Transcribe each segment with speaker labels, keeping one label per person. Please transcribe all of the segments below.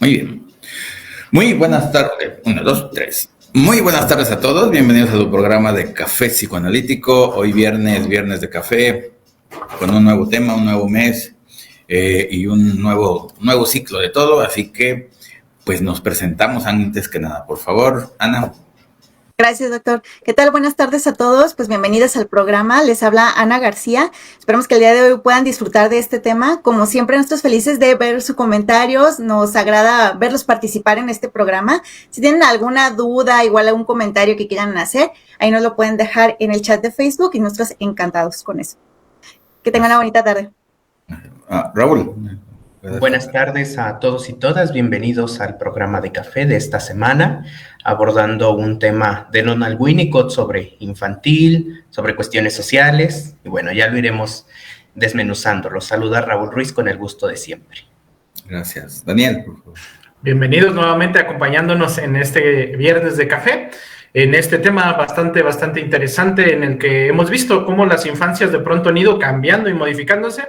Speaker 1: Muy bien. Muy buenas tardes. 1, 2, 3. Muy buenas tardes a todos. Bienvenidos a tu programa de Café Psicoanalítico. Hoy viernes de café, con un nuevo tema, un nuevo mes y un nuevo ciclo de todo. Así que, pues nos presentamos antes que nada. Por favor, Ana.
Speaker 2: Gracias, doctor. ¿Qué tal? Buenas tardes a todos. Pues bienvenidos al programa. Les habla Ana García. Esperamos que el día de hoy puedan disfrutar de este tema. Como siempre, nosotros felices de ver sus comentarios. Nos agrada verlos participar en este programa. Si tienen alguna duda, igual algún comentario que quieran hacer, ahí nos lo pueden dejar en el chat de Facebook y nosotros encantados con eso. Que tengan una bonita tarde.
Speaker 1: Raúl.
Speaker 3: Buenas tardes a todos y todas, bienvenidos al programa de café de esta semana, abordando un tema de Donald Winnicott sobre infantil, sobre cuestiones sociales, y bueno, ya lo iremos desmenuzando. Los saluda Raúl Ruiz con el gusto de siempre.
Speaker 1: Gracias. Daniel, por favor.
Speaker 4: Bienvenidos nuevamente acompañándonos en este viernes de café, en este tema bastante interesante en el que hemos visto cómo las infancias de pronto han ido cambiando y modificándose.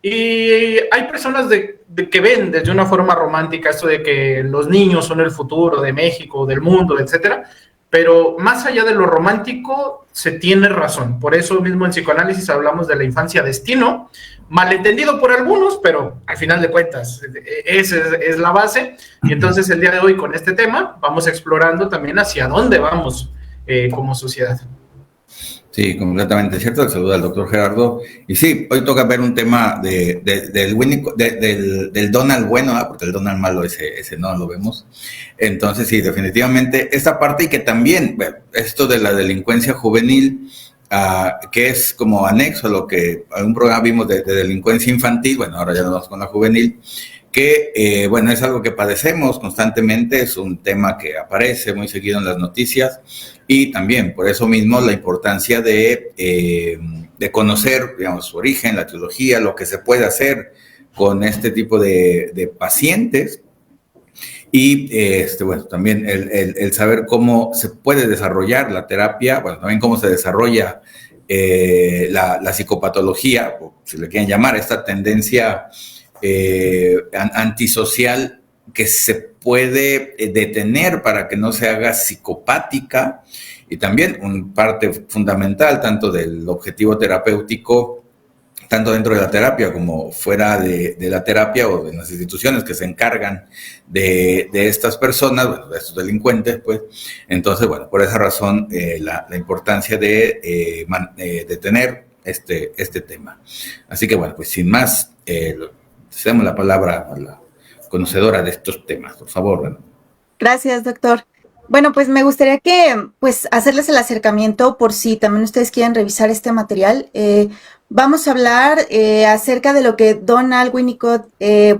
Speaker 4: Y hay personas que ven desde una forma romántica esto de que los niños son el futuro de México, del mundo, etcétera, pero más allá de lo romántico se tiene razón. Por eso mismo en psicoanálisis hablamos de la infancia destino, malentendido por algunos, pero al final de cuentas esa es la base. Y entonces el día de hoy con este tema vamos explorando también hacia dónde vamos como sociedad.
Speaker 1: Sí, completamente cierto. Saluda al doctor Gerardo. Y sí, hoy toca ver un tema del Donald bueno, porque el Donald malo ese no lo vemos. Entonces, sí, definitivamente esta parte, y que también, bueno, esto de la delincuencia juvenil, que es como anexo a lo que en un programa vimos de delincuencia infantil, bueno, ahora ya nos vamos con la juvenil, que, bueno, es algo que padecemos constantemente, es un tema que aparece muy seguido en las noticias, y también por eso mismo la importancia de conocer, digamos, su origen, la etiología, lo que se puede hacer con este tipo de pacientes, y bueno, también el saber cómo se puede desarrollar la terapia, bueno, también cómo se desarrolla la psicopatología, o si le quieren llamar, esta tendencia antisocial que se puede detener para que no se haga psicopática, y también una parte fundamental tanto del objetivo terapéutico, tanto dentro de la terapia como fuera de la terapia o de las instituciones que se encargan de estas personas, bueno, de estos delincuentes, pues. Entonces, bueno, por esa razón la importancia de tener este tema. Así que, bueno, pues sin más, cedemos la palabra a la conocedora de estos temas, por favor. Bueno.
Speaker 2: Gracias, doctor. Bueno, pues me gustaría que, pues, hacerles el acercamiento por si también ustedes quieren revisar este material. Vamos a hablar acerca de lo que Donald Winnicott,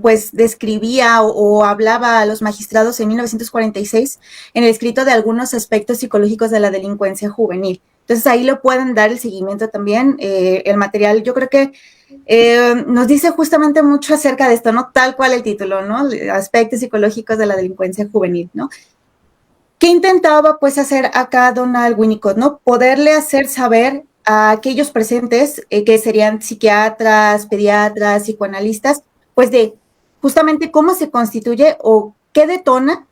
Speaker 2: pues, describía o hablaba a los magistrados en 1946 en el escrito de algunos aspectos psicológicos de la delincuencia juvenil. Entonces, ahí lo pueden dar el seguimiento también. El material, yo creo que nos dice justamente mucho acerca de esto, ¿no? Tal cual el título, ¿no? Aspectos psicológicos de la delincuencia juvenil, ¿no? ¿Qué intentaba, pues, hacer acá Donald Winnicott, ¿no? Poderle hacer saber a aquellos presentes, que serían psiquiatras, pediatras, psicoanalistas, pues, de justamente cómo se constituye o qué detona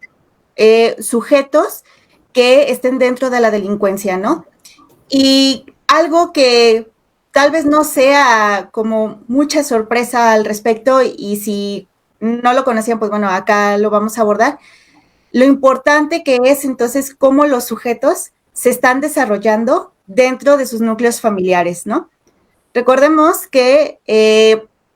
Speaker 2: sujetos que estén dentro de la delincuencia, ¿no? Y algo que tal vez no sea como mucha sorpresa al respecto, y si no lo conocían, pues bueno, acá lo vamos a abordar. Lo importante que es entonces cómo los sujetos se están desarrollando dentro de sus núcleos familiares, ¿no? Recordemos que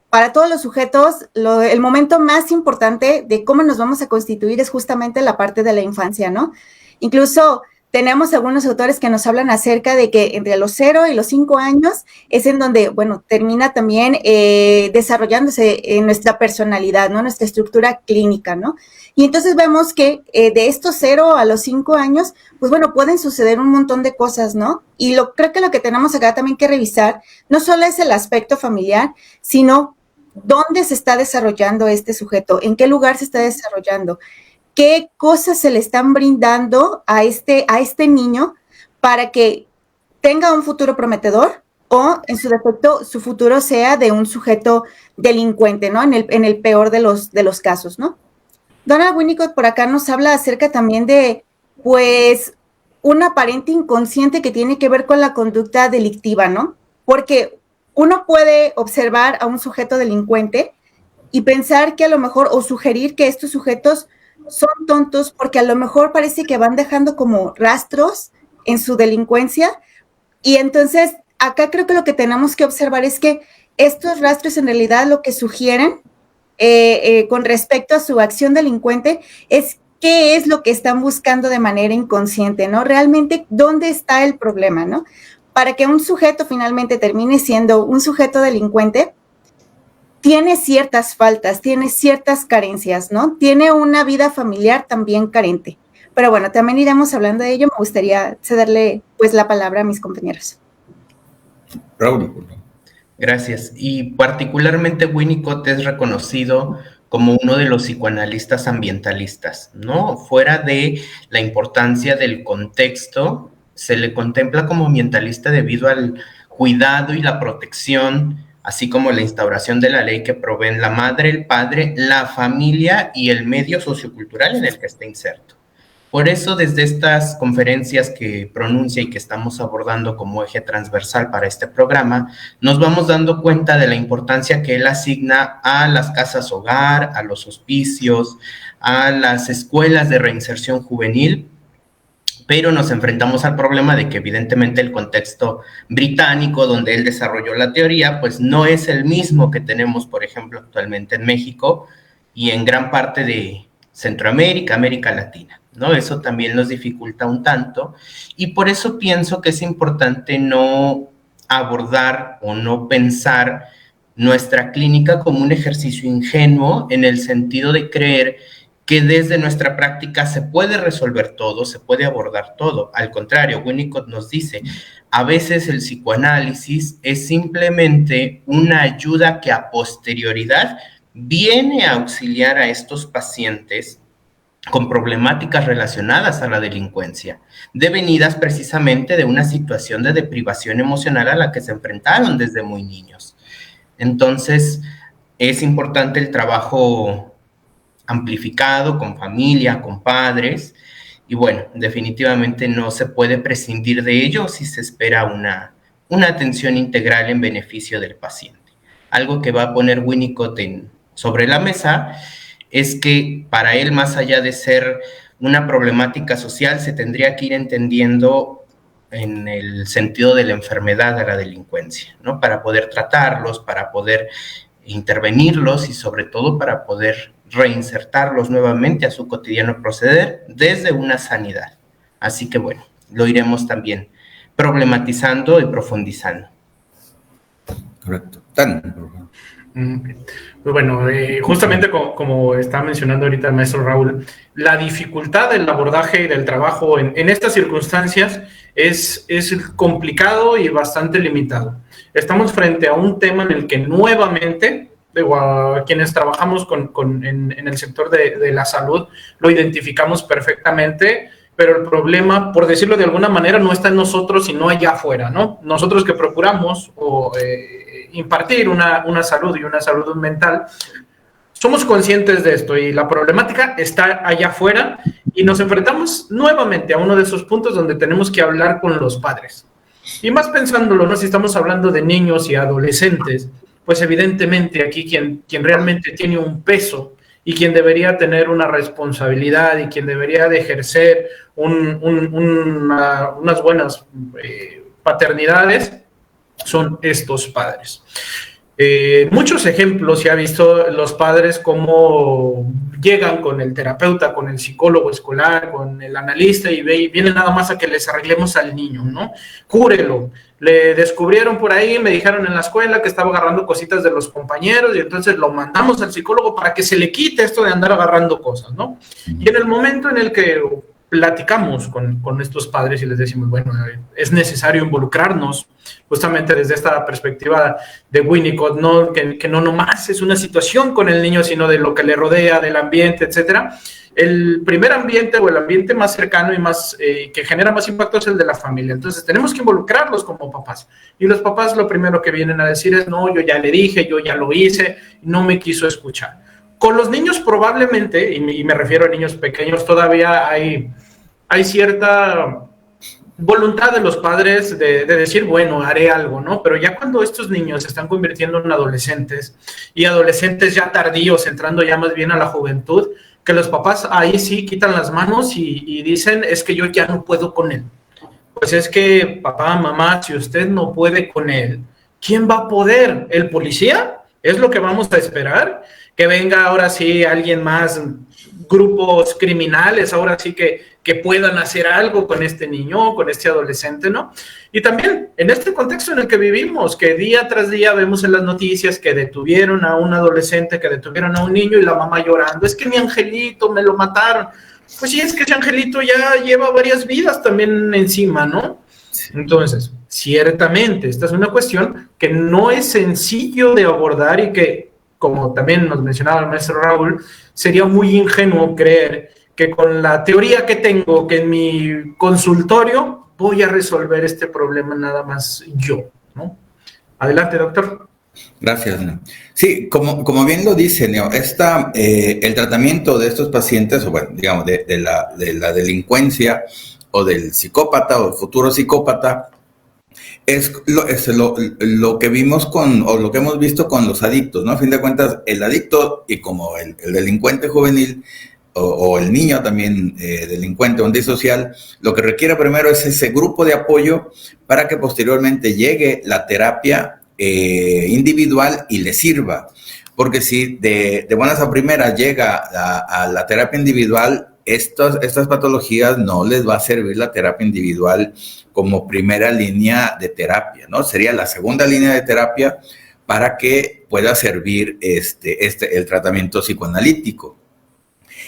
Speaker 2: para todos los sujetos el momento más importante de cómo nos vamos a constituir es justamente la parte de la infancia, ¿no? Incluso tenemos algunos autores que nos hablan acerca de que entre los 0 y los 5 años es en donde, bueno, termina también desarrollándose nuestra personalidad, ¿no? Nuestra estructura clínica, ¿no? Y entonces vemos que de estos 0 a los 5 años, pues bueno, pueden suceder un montón de cosas, ¿no? Y creo que lo que tenemos acá también que revisar no solo es el aspecto familiar, sino dónde se está desarrollando este sujeto, en qué lugar se está desarrollando, qué cosas se le están brindando a este niño para que tenga un futuro prometedor o, en su defecto, su futuro sea de un sujeto delincuente, ¿no? En el peor de los casos, ¿no? Donald Winnicott por acá nos habla acerca también de, pues, un aparente inconsciente que tiene que ver con la conducta delictiva, ¿no? Porque uno puede observar a un sujeto delincuente y pensar que a lo mejor, o sugerir que estos sujetos son tontos porque a lo mejor parece que van dejando como rastros en su delincuencia, y entonces acá creo que lo que tenemos que observar es que estos rastros en realidad lo que sugieren con respecto a su acción delincuente es qué es lo que están buscando de manera inconsciente, ¿no? Realmente, ¿dónde está el problema, no? Para que un sujeto finalmente termine siendo un sujeto delincuente, tiene ciertas faltas, tiene ciertas carencias, ¿no? Tiene una vida familiar también carente. Pero bueno, también iremos hablando de ello. Me gustaría cederle, pues, la palabra a mis compañeros.
Speaker 1: Raúl.
Speaker 3: Gracias. Y particularmente Winnicott es reconocido como uno de los psicoanalistas ambientalistas, ¿no? Fuera de la importancia del contexto, se le contempla como ambientalista debido al cuidado y la protección, así como la instauración de la ley que proveen la madre, el padre, la familia y el medio sociocultural en el que está inserto. Por eso, desde estas conferencias que pronuncia y que estamos abordando como eje transversal para este programa, nos vamos dando cuenta de la importancia que él asigna a las casas hogar, a los hospicios, a las escuelas de reinserción juvenil, pero nos enfrentamos al problema de que evidentemente el contexto británico donde él desarrolló la teoría, pues no es el mismo que tenemos, por ejemplo, actualmente en México y en gran parte de Centroamérica, América Latina, ¿no? Eso también nos dificulta un tanto y por eso pienso que es importante no abordar o no pensar nuestra clínica como un ejercicio ingenuo en el sentido de creer que desde nuestra práctica se puede resolver todo, se puede abordar todo. Al contrario, Winnicott nos dice, a veces el psicoanálisis es simplemente una ayuda que a posterioridad viene a auxiliar a estos pacientes con problemáticas relacionadas a la delincuencia, devenidas precisamente de una situación de deprivación emocional a la que se enfrentaron desde muy niños. Entonces, es importante el trabajo amplificado con familia, con padres, y bueno, definitivamente no se puede prescindir de ello si se espera una atención integral en beneficio del paciente. Algo que va a poner Winnicott sobre la mesa es que para él, más allá de ser una problemática social, se tendría que ir entendiendo en el sentido de la enfermedad a la delincuencia, ¿no? Para poder tratarlos, para poder intervenirlos y sobre todo para poder reinsertarlos nuevamente a su cotidiano proceder desde una sanidad. Así que bueno, lo iremos también problematizando y profundizando.
Speaker 1: Correcto.
Speaker 4: Pues bueno, justamente como está mencionando ahorita el maestro Raúl, la dificultad del abordaje y del trabajo en estas circunstancias es complicado y bastante limitado. Estamos frente a un tema en el que nuevamente, a quienes trabajamos en el sector de la salud, lo identificamos perfectamente, pero el problema, por decirlo de alguna manera, no está en nosotros, sino allá afuera, ¿no? Nosotros que procuramos impartir una salud y una salud mental, somos conscientes de esto y la problemática está allá afuera y nos enfrentamos nuevamente a uno de esos puntos donde tenemos que hablar con los padres. Y más pensándolo, ¿no? Si estamos hablando de niños y adolescentes, pues evidentemente aquí quien realmente tiene un peso y quien debería tener una responsabilidad y quien debería de ejercer unas buenas paternidades son estos padres. Muchos ejemplos se ha visto los padres cómo llegan con el terapeuta, con el psicólogo escolar, con el analista y vienen nada más a que les arreglemos al niño, ¿no? Cúrelo. Le descubrieron por ahí, me dijeron en la escuela que estaba agarrando cositas de los compañeros y entonces lo mandamos al psicólogo para que se le quite esto de andar agarrando cosas, ¿no? Y en el momento en el que platicamos con estos padres y les decimos, bueno, es necesario involucrarnos justamente desde esta perspectiva de Winnicott, ¿no? Que no nomás es una situación con el niño, sino de lo que le rodea, del ambiente, etcétera. El primer ambiente o el ambiente más cercano y más que genera más impacto es el de la familia. Entonces tenemos que involucrarlos como papás. Y los papás lo primero que vienen a decir es, no, yo ya le dije, yo ya lo hice, no me quiso escuchar. Con los niños probablemente, y me refiero a niños pequeños, todavía hay cierta voluntad de los padres de decir, bueno, haré algo, ¿no? Pero ya cuando estos niños se están convirtiendo en adolescentes y adolescentes ya tardíos, entrando ya más bien a la juventud, que los papás ahí sí quitan las manos y dicen, es que yo ya no puedo con él. Pues es que, papá, mamá, si usted no puede con él, ¿quién va a poder? ¿El policía? ¿Es lo que vamos a esperar? Que venga ahora sí alguien más, grupos criminales, ahora sí que puedan hacer algo con este niño, con este adolescente, ¿no? Y también en este contexto en el que vivimos, que día tras día vemos en las noticias que detuvieron a un adolescente, que detuvieron a un niño y la mamá llorando, es que mi angelito me lo mataron. Pues sí, es que ese angelito ya lleva varias vidas también encima, ¿no? Entonces, ciertamente, esta es una cuestión que no es sencillo de abordar y que, como también nos mencionaba el maestro Raúl, sería muy ingenuo creer que con la teoría que tengo, que en mi consultorio voy a resolver este problema nada más yo, ¿no? Adelante, doctor.
Speaker 1: Gracias, Neo. Sí, como bien lo dice, Neo, el tratamiento de estos pacientes, o bueno, digamos, de la delincuencia o del psicópata o el futuro psicópata, es lo que vimos o lo que hemos visto con los adictos, ¿no? A fin de cuentas, el adicto y como el delincuente juvenil o el niño también delincuente o antisocial, lo que requiere primero es ese grupo de apoyo para que posteriormente llegue la terapia individual y le sirva. Porque si de buenas a primeras llega a la terapia individual, estas patologías no les va a servir la terapia individual como primera línea de terapia, ¿no? Sería la segunda línea de terapia para que pueda servir el tratamiento psicoanalítico.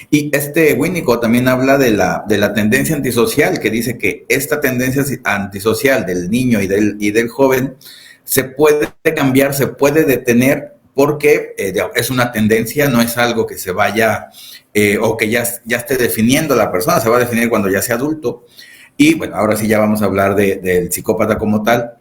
Speaker 1: Y Winnicott también habla de la tendencia antisocial, que dice que esta tendencia antisocial del niño y del joven se puede cambiar, se puede detener, porque es una tendencia, no es algo que se vaya o que ya esté definiendo la persona, se va a definir cuando ya sea adulto. Y bueno, ahora sí ya vamos a hablar del psicópata como tal,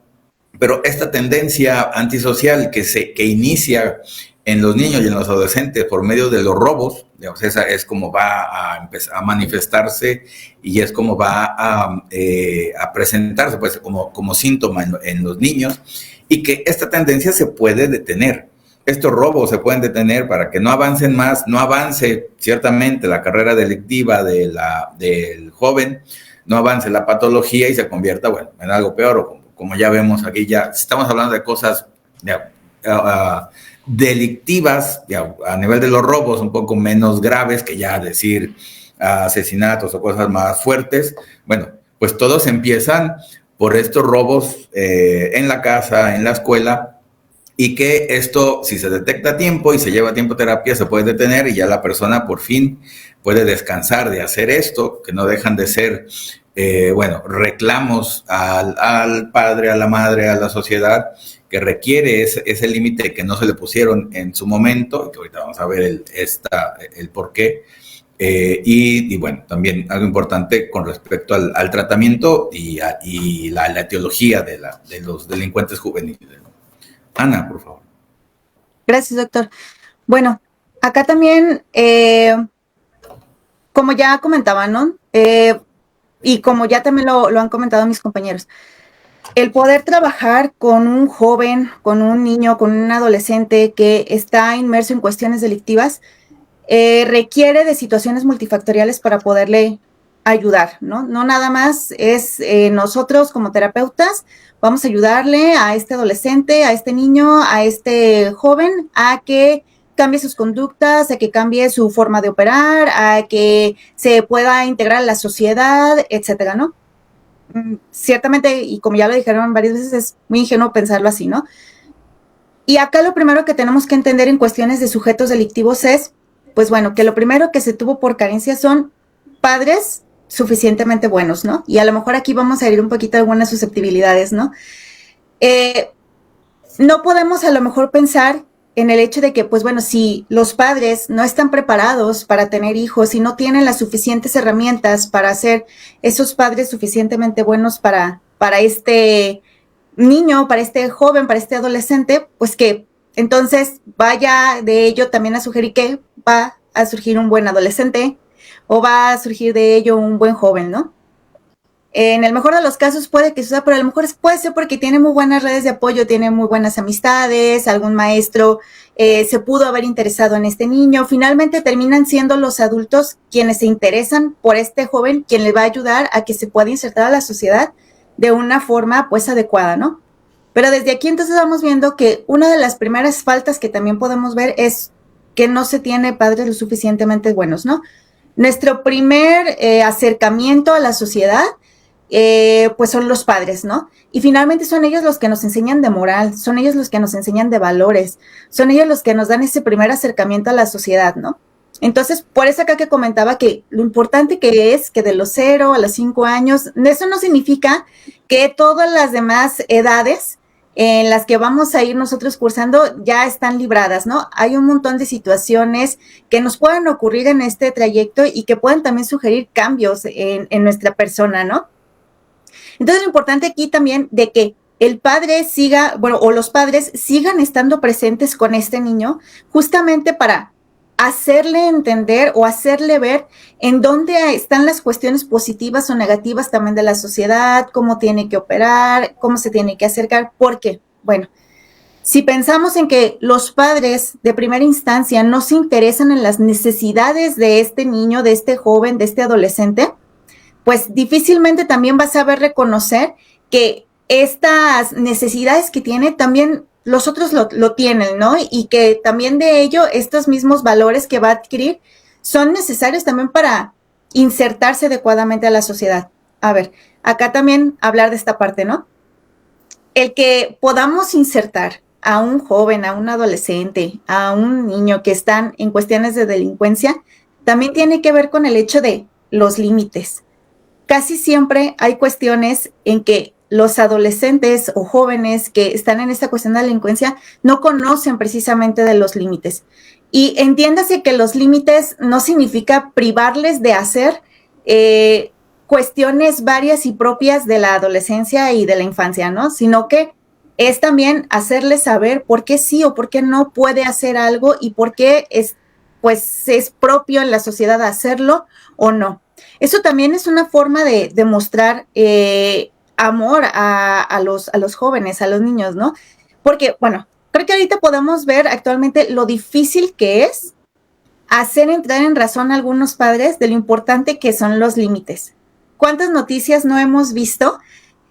Speaker 1: pero esta tendencia antisocial que inicia en los niños y en los adolescentes por medio de los robos, digamos, esa es como va a empezar a manifestarse y es como va a presentarse pues, como síntoma en los niños, y que esta tendencia se puede detener. Estos robos se pueden detener para que no avancen más, no avance ciertamente la carrera delictiva del joven, no avance la patología y se convierta, bueno, en algo peor, o como ya vemos aquí, ya estamos hablando de cosas delictivas a nivel de los robos, un poco menos graves que ya decir asesinatos o cosas más fuertes. Bueno, pues todos empiezan por estos robos en la casa, en la escuela, y que esto, si se detecta a tiempo y se lleva a tiempo terapia, se puede detener y ya la persona por fin puede descansar de hacer esto, que no dejan de ser, reclamos al padre, a la madre, a la sociedad, que requiere ese límite que no se le pusieron en su momento, y que ahorita vamos a ver el por qué. Y bueno, también algo importante con respecto al tratamiento y la etiología de los delincuentes juveniles, ¿no? Ana, por favor.
Speaker 2: Gracias, doctor. Bueno, acá también, como ya comentaba, ¿no? Y como ya también lo han comentado mis compañeros, el poder trabajar con un joven, con un niño, con un adolescente que está inmerso en cuestiones delictivas, requiere de situaciones multifactoriales para poderle ayudar, ¿no? No nada más es nosotros como terapeutas vamos a ayudarle a este adolescente, a este niño, a este joven a que cambie sus conductas, a que cambie su forma de operar, a que se pueda integrar a la sociedad, etcétera, ¿no? Ciertamente, y como ya lo dijeron varias veces, es muy ingenuo pensarlo así, ¿no? Y acá lo primero que tenemos que entender en cuestiones de sujetos delictivos es, pues bueno, que lo primero que se tuvo por carencia son padres suficientemente buenos, ¿no? Y a lo mejor aquí vamos a herir un poquito algunas susceptibilidades, ¿no? No podemos a lo mejor pensar en el hecho de que, pues bueno, si los padres no están preparados para tener hijos y no tienen las suficientes herramientas para ser esos padres suficientemente buenos para este niño, para este joven, para este adolescente, pues que Entonces, vaya de ello también a sugerir que va a surgir un buen adolescente o va a surgir de ello un buen joven, ¿no? En el mejor de los casos puede que suceda, pero a lo mejor puede ser porque tiene muy buenas redes de apoyo, tiene muy buenas amistades, algún maestro se pudo haber interesado en este niño. Finalmente terminan siendo los adultos quienes se interesan por este joven, quien le va a ayudar a que se pueda insertar a la sociedad de una forma pues adecuada, ¿no? Pero desde aquí entonces vamos viendo que una de las primeras faltas que también podemos ver es que no se tiene padres lo suficientemente buenos, ¿no? Nuestro primer acercamiento a la sociedad pues son los padres, ¿no? Y finalmente son ellos los que nos enseñan de moral, son ellos los que nos enseñan de valores, son ellos los que nos dan ese primer acercamiento a la sociedad, ¿no? Entonces, por eso acá que comentaba que lo importante que es que de los 0 a los 5 años, eso no significa que todas las demás edades en las que vamos a ir nosotros cursando ya están libradas, ¿no? Hay un montón de situaciones que nos pueden ocurrir en este trayecto y que pueden también sugerir cambios en nuestra persona, ¿no? Entonces, lo importante aquí también de que el padre siga, bueno, o los padres sigan estando presentes con este niño, justamente para hacerle entender o hacerle ver en dónde están las cuestiones positivas o negativas también de la sociedad, cómo tiene que operar, cómo se tiene que acercar, porque, bueno, si pensamos en que los padres de primera instancia no se interesan en las necesidades de este niño, de este joven, de este adolescente, pues difícilmente también vas a saber reconocer que estas necesidades que tiene también los otros lo tienen, ¿no? Y que también de ello estos mismos valores que va a adquirir son necesarios también para insertarse adecuadamente a la sociedad. A ver, acá también hablar de esta parte, ¿no? El que podamos insertar a un joven, a un adolescente, a un niño que están en cuestiones de delincuencia, también tiene que ver con el hecho de los límites. Casi siempre hay cuestiones en que los adolescentes o jóvenes que están en esta cuestión de delincuencia no conocen precisamente de los límites. Y entiéndase que los límites no significa privarles de hacer cuestiones varias y propias de la adolescencia y de la infancia, ¿no? Sino que es también hacerles saber por qué sí o por qué no puede hacer algo y por qué pues es propio en la sociedad hacerlo o no. Eso también es una forma de mostrar amor a los jóvenes, a los niños, ¿no? Porque, bueno, creo que ahorita podemos ver actualmente lo difícil que es hacer entrar en razón a algunos padres de lo importante que son los límites. ¿Cuántas noticias no hemos visto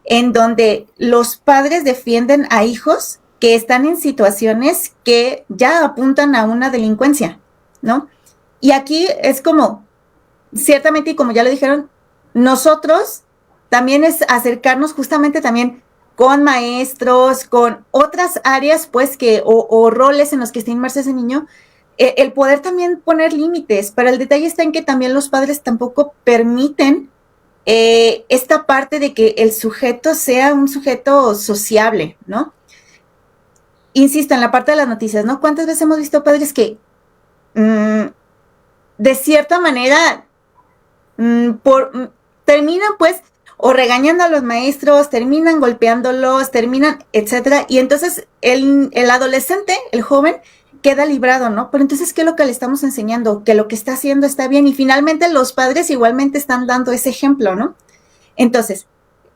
Speaker 2: en donde los padres defienden a hijos que están en situaciones que ya apuntan a una delincuencia, ¿no? Y aquí es como, ciertamente, y como ya lo dijeron, nosotros también es acercarnos justamente también con maestros, con otras áreas, pues, o roles en los que está inmerso ese niño, el poder también poner límites, pero el detalle está en que también los padres tampoco permiten esta parte de que el sujeto sea un sujeto sociable, ¿no? Insisto, en la parte de las noticias, ¿no? ¿Cuántas veces hemos visto padres que de cierta manera terminan pues o regañando a los maestros, terminan golpeándolos, terminan, etcétera, y entonces el adolescente, el joven, queda librado, ¿no? Pero entonces, ¿qué es lo que le estamos enseñando? Que lo que está haciendo está bien, y finalmente los padres igualmente están dando ese ejemplo, ¿no? Entonces,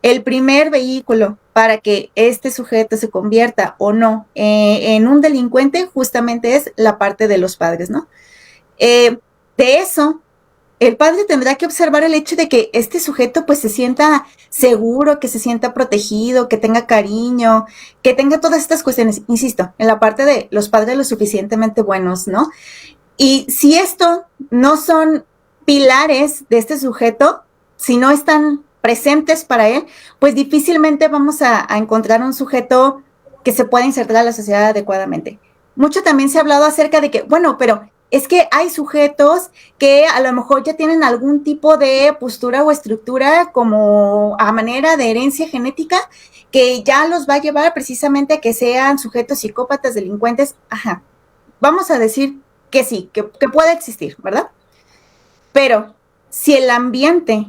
Speaker 2: el primer vehículo para que este sujeto se convierta o no en un delincuente justamente es la parte de los padres, ¿no? De eso, el padre tendrá que observar el hecho de que este sujeto pues se sienta seguro, que se sienta protegido, que tenga cariño, que tenga todas estas cuestiones, insisto, en la parte de los padres lo suficientemente buenos, ¿no? Y si esto no son pilares de este sujeto, si no están presentes para él, pues difícilmente vamos a encontrar un sujeto que se pueda insertar a la sociedad adecuadamente. Mucho también se ha hablado acerca de que, bueno, pero es que hay sujetos que a lo mejor ya tienen algún tipo de postura o estructura como a manera de herencia genética que ya los va a llevar precisamente a que sean sujetos psicópatas, delincuentes. Ajá, vamos a decir que sí, que puede existir, ¿verdad? Pero si el ambiente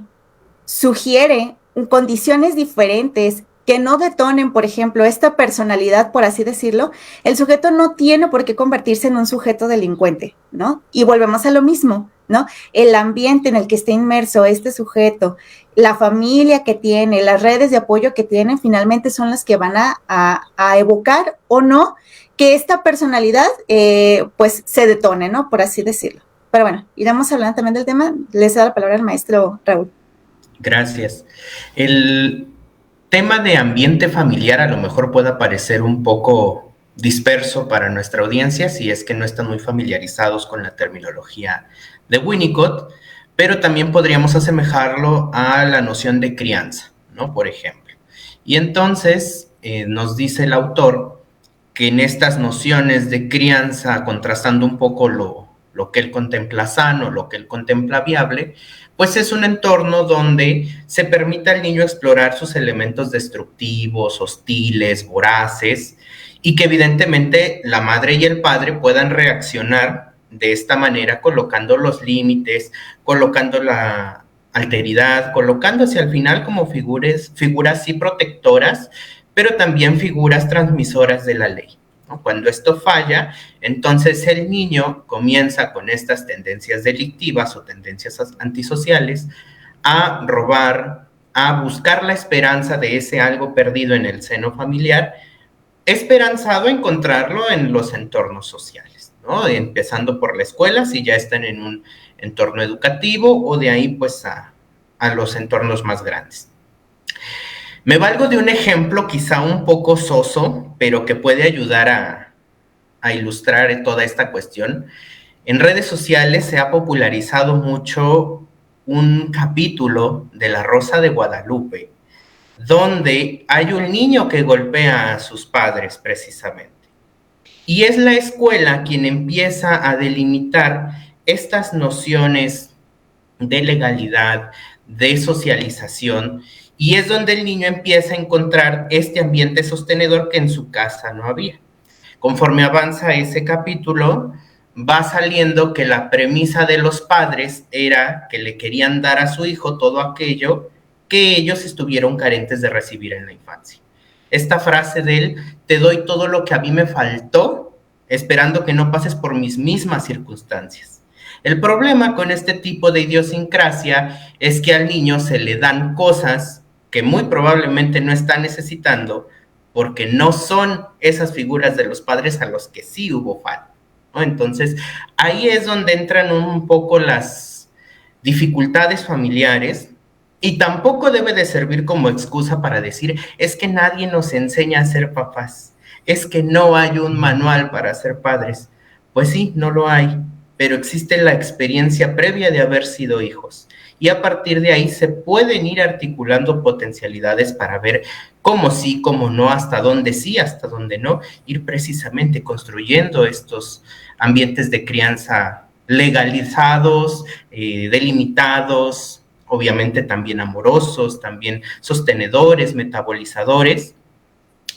Speaker 2: sugiere condiciones diferentes que no detonen, por ejemplo, esta personalidad, por así decirlo, el sujeto no tiene por qué convertirse en un sujeto delincuente, ¿no? Y volvemos a lo mismo, ¿no? El ambiente en el que esté inmerso este sujeto, la familia que tiene, las redes de apoyo que tiene, finalmente son las que van a evocar o no que esta personalidad, pues, se detone, ¿no? Por así decirlo. Pero bueno, iremos hablando también del tema. Les doy la palabra al maestro Raúl.
Speaker 3: Gracias. El tema de ambiente familiar a lo mejor pueda parecer un poco disperso para nuestra audiencia si es que no están muy familiarizados con la terminología de Winnicott, pero también podríamos asemejarlo a la noción de crianza, ¿no? Por ejemplo. Y entonces nos dice el autor que en estas nociones de crianza, contrastando un poco lo que él contempla sano, lo que él contempla viable, pues es un entorno donde se permite al niño explorar sus elementos destructivos, hostiles, voraces, y que evidentemente la madre y el padre puedan reaccionar de esta manera, colocando los límites, colocando la alteridad, colocándose al final como figuras sí protectoras, pero también figuras transmisoras de la ley, ¿no? Cuando esto falla, entonces el niño comienza con estas tendencias delictivas o tendencias antisociales a robar, a buscar la esperanza de ese algo perdido en el seno familiar, esperanzado a encontrarlo en los entornos sociales, ¿no? Empezando por la escuela, si ya están en un entorno educativo, o de ahí pues a los entornos más grandes. Me valgo de un ejemplo quizá un poco soso, pero que puede ayudar a ilustrar toda esta cuestión. En redes sociales se ha popularizado mucho un capítulo de La Rosa de Guadalupe, donde hay un niño que golpea a sus padres precisamente. Y es la escuela quien empieza a delimitar estas nociones de legalidad, de socialización, y es donde el niño empieza a encontrar este ambiente sostenedor que en su casa no había. Conforme avanza ese capítulo, va saliendo que la premisa de los padres era que le querían dar a su hijo todo aquello que ellos estuvieron carentes de recibir en la infancia. Esta frase de él, te doy todo lo que a mí me faltó, esperando que no pases por mis mismas circunstancias. El problema con este tipo de idiosincrasia es que al niño se le dan cosas que muy probablemente no está necesitando, porque no son esas figuras de los padres a los que sí hubo falta, ¿no? Entonces, ahí es donde entran un poco las dificultades familiares, y tampoco debe de servir como excusa para decir, es que nadie nos enseña a ser papás, es que no hay un manual para ser padres. Pues sí, no lo hay, pero existe la experiencia previa de haber sido hijos. Y a partir de ahí se pueden ir articulando potencialidades para ver cómo sí, cómo no, hasta dónde sí, hasta dónde no, ir precisamente construyendo estos ambientes de crianza legalizados, delimitados, obviamente también amorosos, también sostenedores, metabolizadores,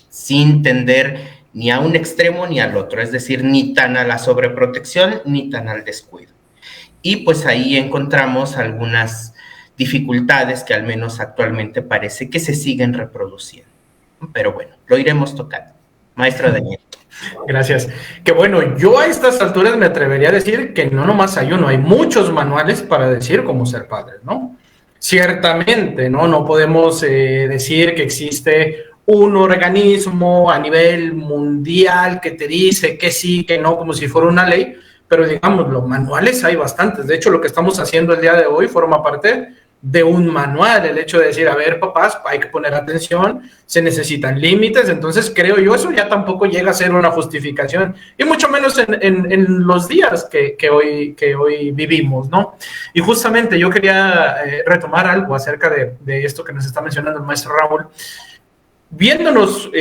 Speaker 3: sin tender ni a un extremo ni al otro, es decir, ni tan a la sobreprotección ni tan al descuido. Y pues ahí encontramos algunas dificultades que al menos actualmente parece que se siguen reproduciendo. Pero bueno, lo iremos tocando. Maestra Daniel.
Speaker 4: Gracias. Que bueno, yo a estas alturas me atrevería a decir que no nomás hay uno, hay muchos manuales para decir cómo ser padre, ¿no? Ciertamente, ¿no? No podemos decir que existe un organismo a nivel mundial que te dice que sí, que no, como si fuera una ley, pero digamos, los manuales hay bastantes. De hecho, lo que estamos haciendo el día de hoy forma parte de un manual, el hecho de decir, a ver, papás, hay que poner atención, se necesitan límites. Entonces creo yo, eso ya tampoco llega a ser una justificación, y mucho menos en los días que hoy vivimos, ¿no? Y justamente yo quería retomar algo acerca de esto que nos está mencionando el maestro Raúl, yéndonos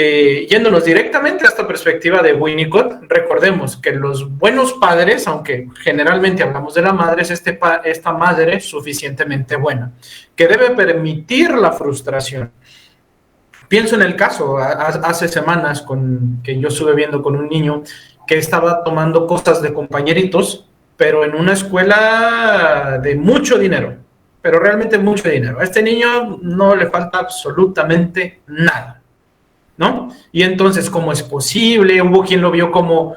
Speaker 4: directamente a esta perspectiva de Winnicott. Recordemos que los buenos padres, aunque generalmente hablamos de la madre, es esta madre suficientemente buena, que debe permitir la frustración. Pienso en el caso, hace semanas, que yo estuve viendo con un niño que estaba tomando cosas de compañeritos, pero en una escuela de mucho dinero, pero realmente mucho dinero. A este niño no le falta absolutamente nada. ¿no? Y entonces, ¿cómo es posible? Hubo quien lo vio como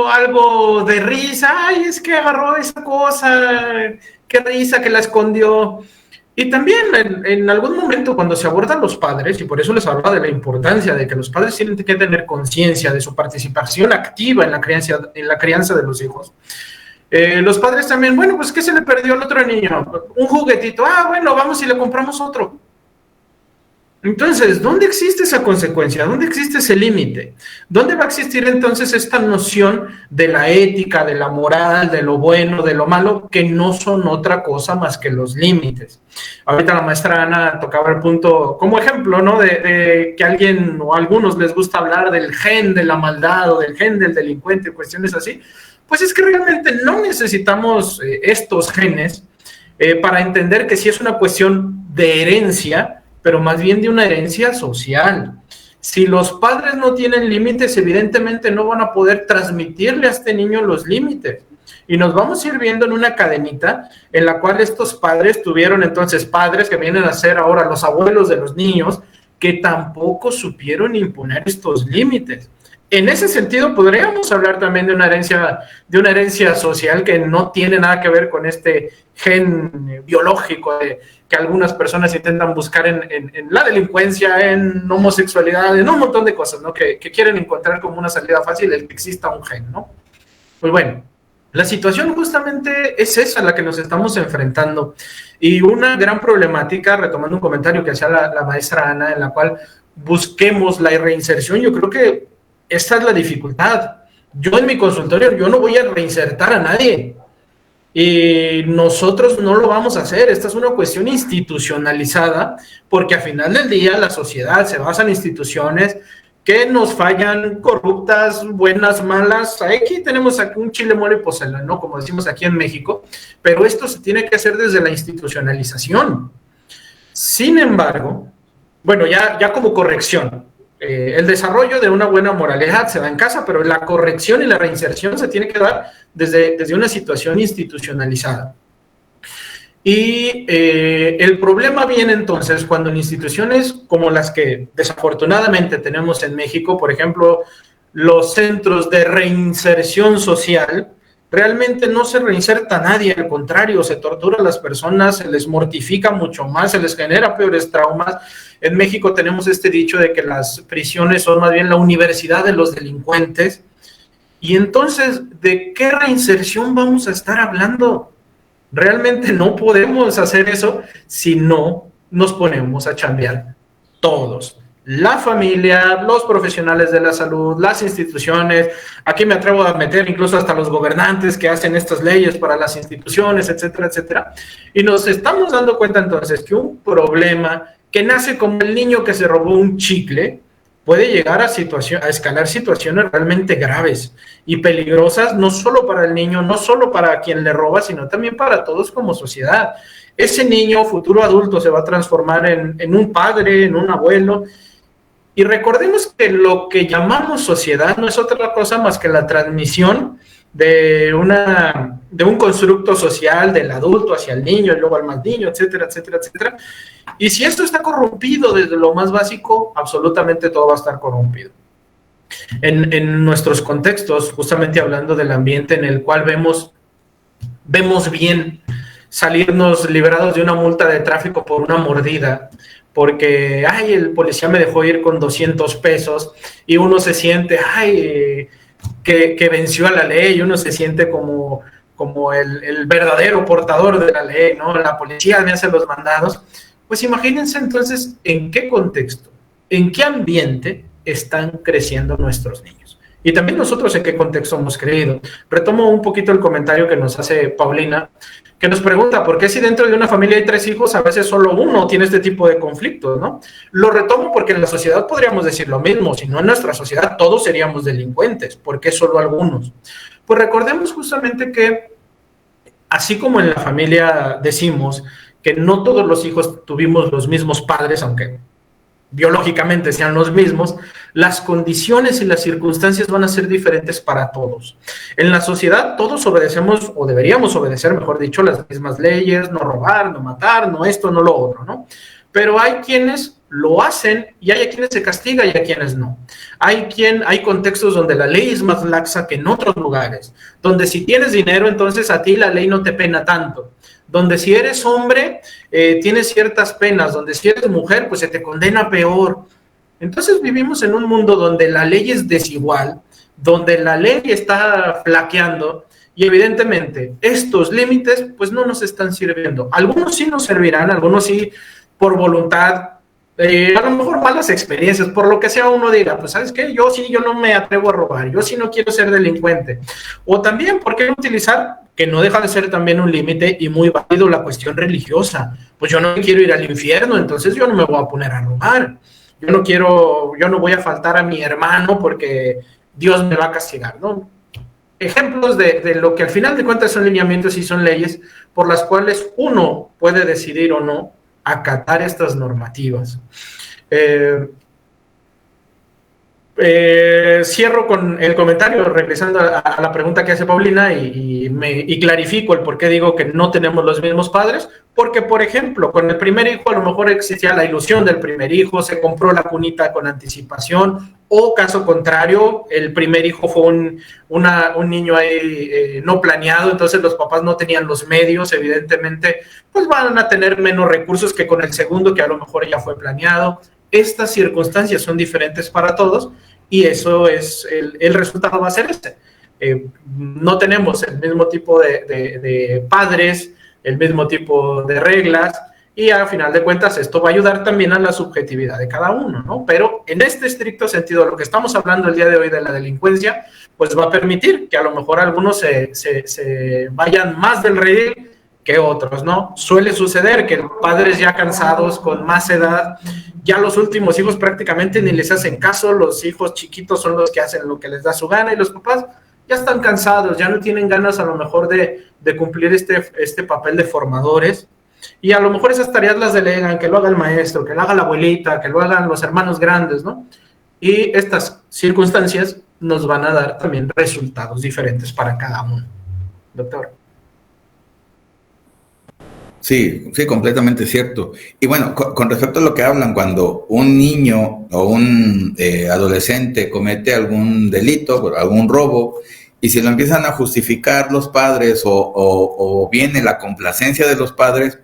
Speaker 4: algo de risa, ay, es que agarró esa cosa, qué risa que la escondió. Y también en algún momento cuando se abordan los padres, y por eso les hablaba de la importancia de que los padres tienen que tener conciencia de su participación activa en la crianza de los hijos, los padres también, bueno, pues ¿qué se le perdió al otro niño? Un juguetito, bueno, vamos y le compramos otro. Entonces, ¿dónde existe esa consecuencia? ¿Dónde existe ese límite? ¿Dónde va a existir entonces esta noción de la ética, de la moral, de lo bueno, de lo malo, que no son otra cosa más que los límites? Ahorita la maestra Ana tocaba el punto como ejemplo, ¿no? De que alguien o a algunos les gusta hablar del gen de la maldad o del gen del delincuente, cuestiones así. Pues es que realmente no necesitamos estos genes para entender que sí es una cuestión de herencia, pero más bien de una herencia social. Si los padres no tienen límites, evidentemente no van a poder transmitirle a este niño los límites. Y nos vamos a ir viendo en una cadenita en la cual estos padres tuvieron entonces padres que vienen a ser ahora los abuelos de los niños, que tampoco supieron imponer estos límites. En ese sentido, podríamos hablar también de una herencia social que no tiene nada que ver con este gen biológico que algunas personas intentan buscar en la delincuencia, en homosexualidad, en un montón de cosas, ¿no? Que quieren encontrar como una salida fácil el que exista un gen, ¿no? Pues bueno, la situación justamente es esa a la que nos estamos enfrentando. Y una gran problemática, retomando un comentario que hacía la maestra Ana, en la cual busquemos la reinserción, yo creo que esta es la dificultad. Yo en mi consultorio, yo no voy a reinsertar a nadie. Y nosotros no lo vamos a hacer. Esta es una cuestión institucionalizada, porque al final del día la sociedad se basa en instituciones que nos fallan, corruptas, buenas, malas. Aquí tenemos un chile, mole y pozole, ¿no? Como decimos aquí en México, pero esto se tiene que hacer desde la institucionalización. Sin embargo, bueno, ya como corrección, el desarrollo de una buena moralidad se da en casa, pero la corrección y la reinserción se tiene que dar desde una situación institucionalizada. Y el problema viene entonces cuando en instituciones como las que desafortunadamente tenemos en México, por ejemplo, los centros de reinserción social, realmente no se reinserta a nadie, al contrario, se tortura a las personas, se les mortifica mucho más, se les genera peores traumas. En México tenemos este dicho de que las prisiones son más bien la universidad de los delincuentes. Y entonces, ¿de qué reinserción vamos a estar hablando? Realmente no podemos hacer eso si no nos ponemos a chambear todos. La familia, los profesionales de la salud, las instituciones, aquí me atrevo a meter incluso hasta los gobernantes que hacen estas leyes para las instituciones, etcétera, etcétera. Y nos estamos dando cuenta entonces que un problema que nace como el niño que se robó un chicle puede llegar a escalar situaciones realmente graves y peligrosas, no solo para el niño, no solo para quien le roba, sino también para todos como sociedad. Ese niño, futuro adulto, se va a transformar en un padre, en un abuelo. Y recordemos que lo que llamamos sociedad no es otra cosa más que la transmisión de un constructo social del adulto hacia el niño y luego al más niño, etcétera, etcétera, etcétera. Y si esto está corrompido desde lo más básico, absolutamente todo va a estar corrompido. En nuestros contextos, justamente hablando del ambiente en el cual vemos bien salirnos liberados de una multa de tráfico por una mordida, porque, el policía me dejó ir con 200 pesos y uno se siente, que venció a la ley, y uno se siente como el verdadero portador de la ley, ¿no? La policía me hace los mandados. Pues imagínense entonces en qué contexto, en qué ambiente están creciendo nuestros niños. Y también nosotros en qué contexto hemos creído. Retomo un poquito el comentario que nos hace Paulina, que nos pregunta, ¿por qué si dentro de una familia hay 3 hijos, a veces solo uno tiene este tipo de conflictos, ¿no? Lo retomo porque en la sociedad podríamos decir lo mismo, si no en nuestra sociedad todos seríamos delincuentes, ¿por qué solo algunos? Pues recordemos justamente que, así como en la familia decimos que no todos los hijos tuvimos los mismos padres, aunque biológicamente sean los mismos, las condiciones y las circunstancias van a ser diferentes para todos. En la sociedad todos obedecemos, o deberíamos obedecer, mejor dicho, las mismas leyes, no robar, no matar, no esto, no lo otro, ¿no? pero hay quienes lo hacen y hay a quienes se castiga y a quienes no. Hay contextos donde la ley es más laxa que en otros lugares, donde si tienes dinero, entonces a ti la ley no te pena tanto, donde si eres hombre, tienes ciertas penas, donde si eres mujer, pues se te condena peor. Entonces vivimos en un mundo donde la ley es desigual, donde la ley está flaqueando, y evidentemente estos límites pues no nos están sirviendo. Algunos sí nos servirán, algunos sí por voluntad, a lo mejor malas experiencias, por lo que sea uno diga, pues ¿sabes qué? Yo no me atrevo a robar, yo sí no quiero ser delincuente. O también, ¿por qué no utilizar, que no deja de ser también un límite y muy válido, la cuestión religiosa? Pues yo no quiero ir al infierno, entonces yo no me voy a poner a robar. Yo no voy a faltar a mi hermano porque Dios me va a castigar, ¿no? Ejemplos de lo que al final de cuentas son lineamientos y son leyes por las cuales uno puede decidir o no acatar estas normativas. Cierro con el comentario, regresando a la pregunta que hace Paulina, y clarifico el por qué digo que no tenemos los mismos padres, porque, por ejemplo, con el primer hijo a lo mejor existía la ilusión del primer hijo, se compró la cunita con anticipación, o caso contrario, el primer hijo fue un niño ahí no planeado, entonces los papás no tenían los medios, evidentemente, pues van a tener menos recursos que con el segundo, que a lo mejor ya fue planeado. Estas circunstancias son diferentes para todos y eso es, el resultado va a ser este. No tenemos el mismo tipo de padres, el mismo tipo de reglas, y a final de cuentas esto va a ayudar también a la subjetividad de cada uno, ¿no? Pero en este estricto sentido, lo que estamos hablando el día de hoy de la delincuencia, pues va a permitir que a lo mejor algunos se vayan más del redil que otros, ¿no? Suele suceder que padres ya cansados, con más edad, ya los últimos hijos prácticamente ni les hacen caso, los hijos chiquitos son los que hacen lo que les da su gana, y los papás ya están cansados, ya no tienen ganas a lo mejor de cumplir este papel de formadores, y a lo mejor esas tareas las delegan, que lo haga el maestro, que lo haga la abuelita, que lo hagan los hermanos grandes, ¿no? Y estas circunstancias nos van a dar también resultados diferentes para cada uno. Doctor.
Speaker 1: Sí, sí, completamente cierto. Y bueno, con respecto a lo que hablan, cuando un niño o un adolescente comete algún delito, algún robo, y si lo empiezan a justificar los padres o viene la complacencia de los padres,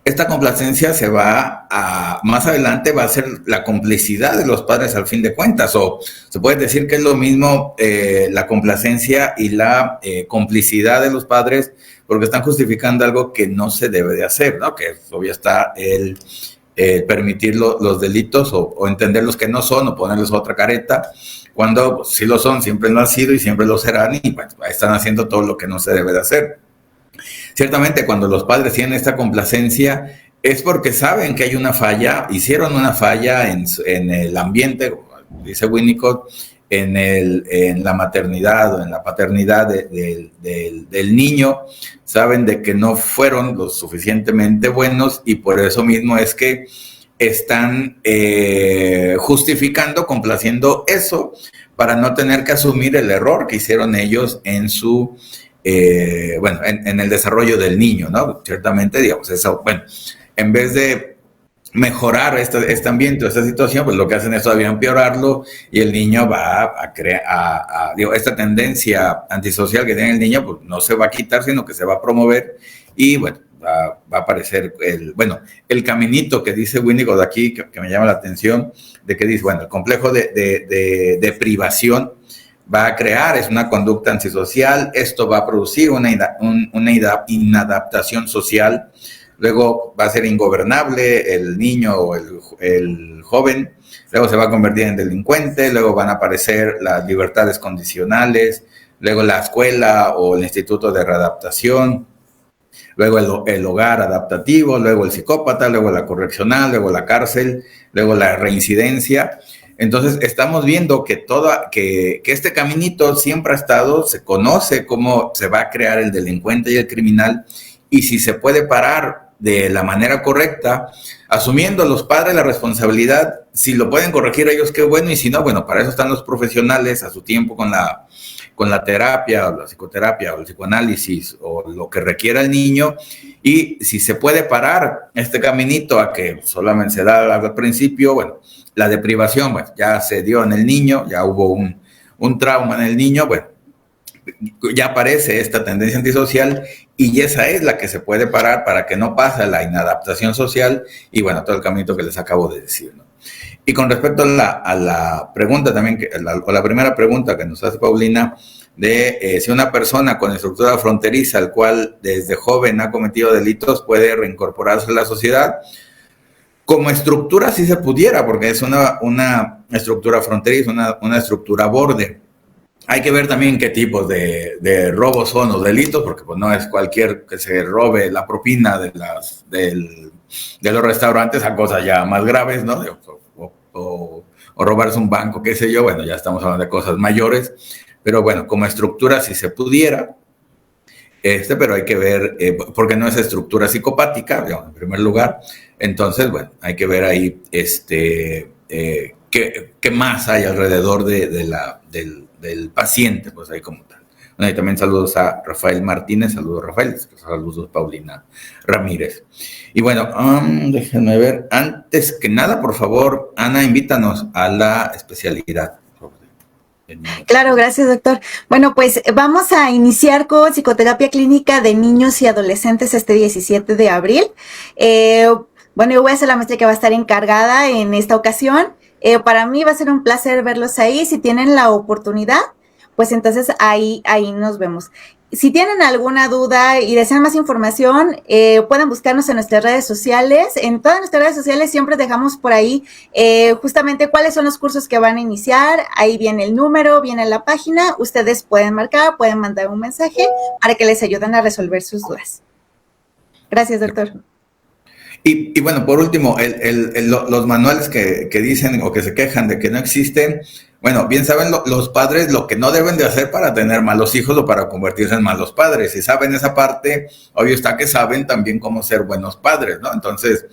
Speaker 1: esta complacencia más adelante va a ser la complicidad de los padres al fin de cuentas, o se puede decir que es lo mismo la complacencia y la complicidad de los padres, porque están justificando algo que no se debe de hacer, ¿no? Que obvio está el permitir los delitos o entenderlos que no son o ponerles otra careta, cuando pues, sí lo son, siempre lo han sido y siempre lo serán, y bueno, están haciendo todo lo que no se debe de hacer. Ciertamente, cuando los padres tienen esta complacencia, es porque saben que hay una falla, hicieron una falla en el ambiente, dice Winnicott, en la maternidad o en la paternidad del niño, saben de que no fueron lo suficientemente buenos, y por eso mismo es que están justificando, complaciendo eso, para no tener que asumir el error que hicieron ellos en su... en el desarrollo del niño, ¿no? Ciertamente, digamos, eso, bueno, en vez de mejorar este ambiente, esta situación, pues lo que hacen es todavía empeorarlo, y el niño va a crear, esta tendencia antisocial que tiene el niño, pues no se va a quitar, sino que se va a promover, y bueno, va a aparecer el caminito que dice Winnicott aquí, que me llama la atención, de que dice, bueno, el complejo de privación va a crear, es una conducta antisocial, esto va a producir una inadaptación social, luego va a ser ingobernable el niño o el joven, luego se va a convertir en delincuente, luego van a aparecer las libertades condicionales, luego la escuela o el instituto de readaptación, luego el hogar adaptativo, luego el psicópata, luego la correccional, luego la cárcel, luego la reincidencia. Entonces estamos viendo que este caminito siempre ha estado, se conoce cómo se va a crear el delincuente y el criminal, y si se puede parar de la manera correcta, asumiendo los padres la responsabilidad, si lo pueden corregir ellos, qué bueno, y si no, bueno, para eso están los profesionales a su tiempo con con la terapia o la psicoterapia o el psicoanálisis o lo que requiera el niño, y si se puede parar este caminito a que solamente se da al principio, bueno, la deprivación, bueno, ya se dio en el niño, ya hubo un trauma en el niño, bueno, ya aparece esta tendencia antisocial y esa es la que se puede parar para que no pase la inadaptación social y bueno, todo el caminito que les acabo de decir, ¿no? Y con respecto a la pregunta también, o la primera pregunta que nos hace Paulina, de si una persona con estructura fronteriza, el cual desde joven ha cometido delitos, puede reincorporarse a la sociedad. Como estructura sí se pudiera, porque es una estructura fronteriza, una estructura borde. Hay que ver también qué tipos de robos son los delitos, porque pues no es cualquier que se robe la propina de los restaurantes a cosas ya más graves, ¿no? O robarse un banco, qué sé yo, bueno, ya estamos hablando de cosas mayores, pero bueno, como estructura sí se pudiera, pero hay que ver, porque no es estructura psicopática, digamos, en primer lugar, entonces, bueno, hay que ver ahí qué más hay alrededor del paciente, pues ahí como tal. Bueno, y también saludos a Rafael Martínez, saludos Rafael, saludos Paulina Ramírez. Y bueno, déjenme ver, antes que nada, por favor, Ana, invítanos a la especialidad.
Speaker 2: Claro, gracias, doctor. Bueno, pues vamos a iniciar con psicoterapia clínica de niños y adolescentes este 17 de abril. Bueno, yo voy a ser la maestra que va a estar encargada en esta ocasión. Para mí va a ser un placer verlos ahí. Si tienen la oportunidad, pues entonces ahí nos vemos. Si tienen alguna duda y desean más información, pueden buscarnos en nuestras redes sociales. En todas nuestras redes sociales siempre dejamos por ahí justamente cuáles son los cursos que van a iniciar. Ahí viene el número, viene la página. Ustedes pueden marcar, pueden mandar un mensaje para que les ayuden a resolver sus dudas. Gracias, doctor.
Speaker 1: Y bueno, por último, los manuales que dicen o que se quejan de que no existen, bueno, bien saben los padres lo que no deben de hacer para tener malos hijos o para convertirse en malos padres. Si saben esa parte, obvio está que saben también cómo ser buenos padres, ¿no? Entonces,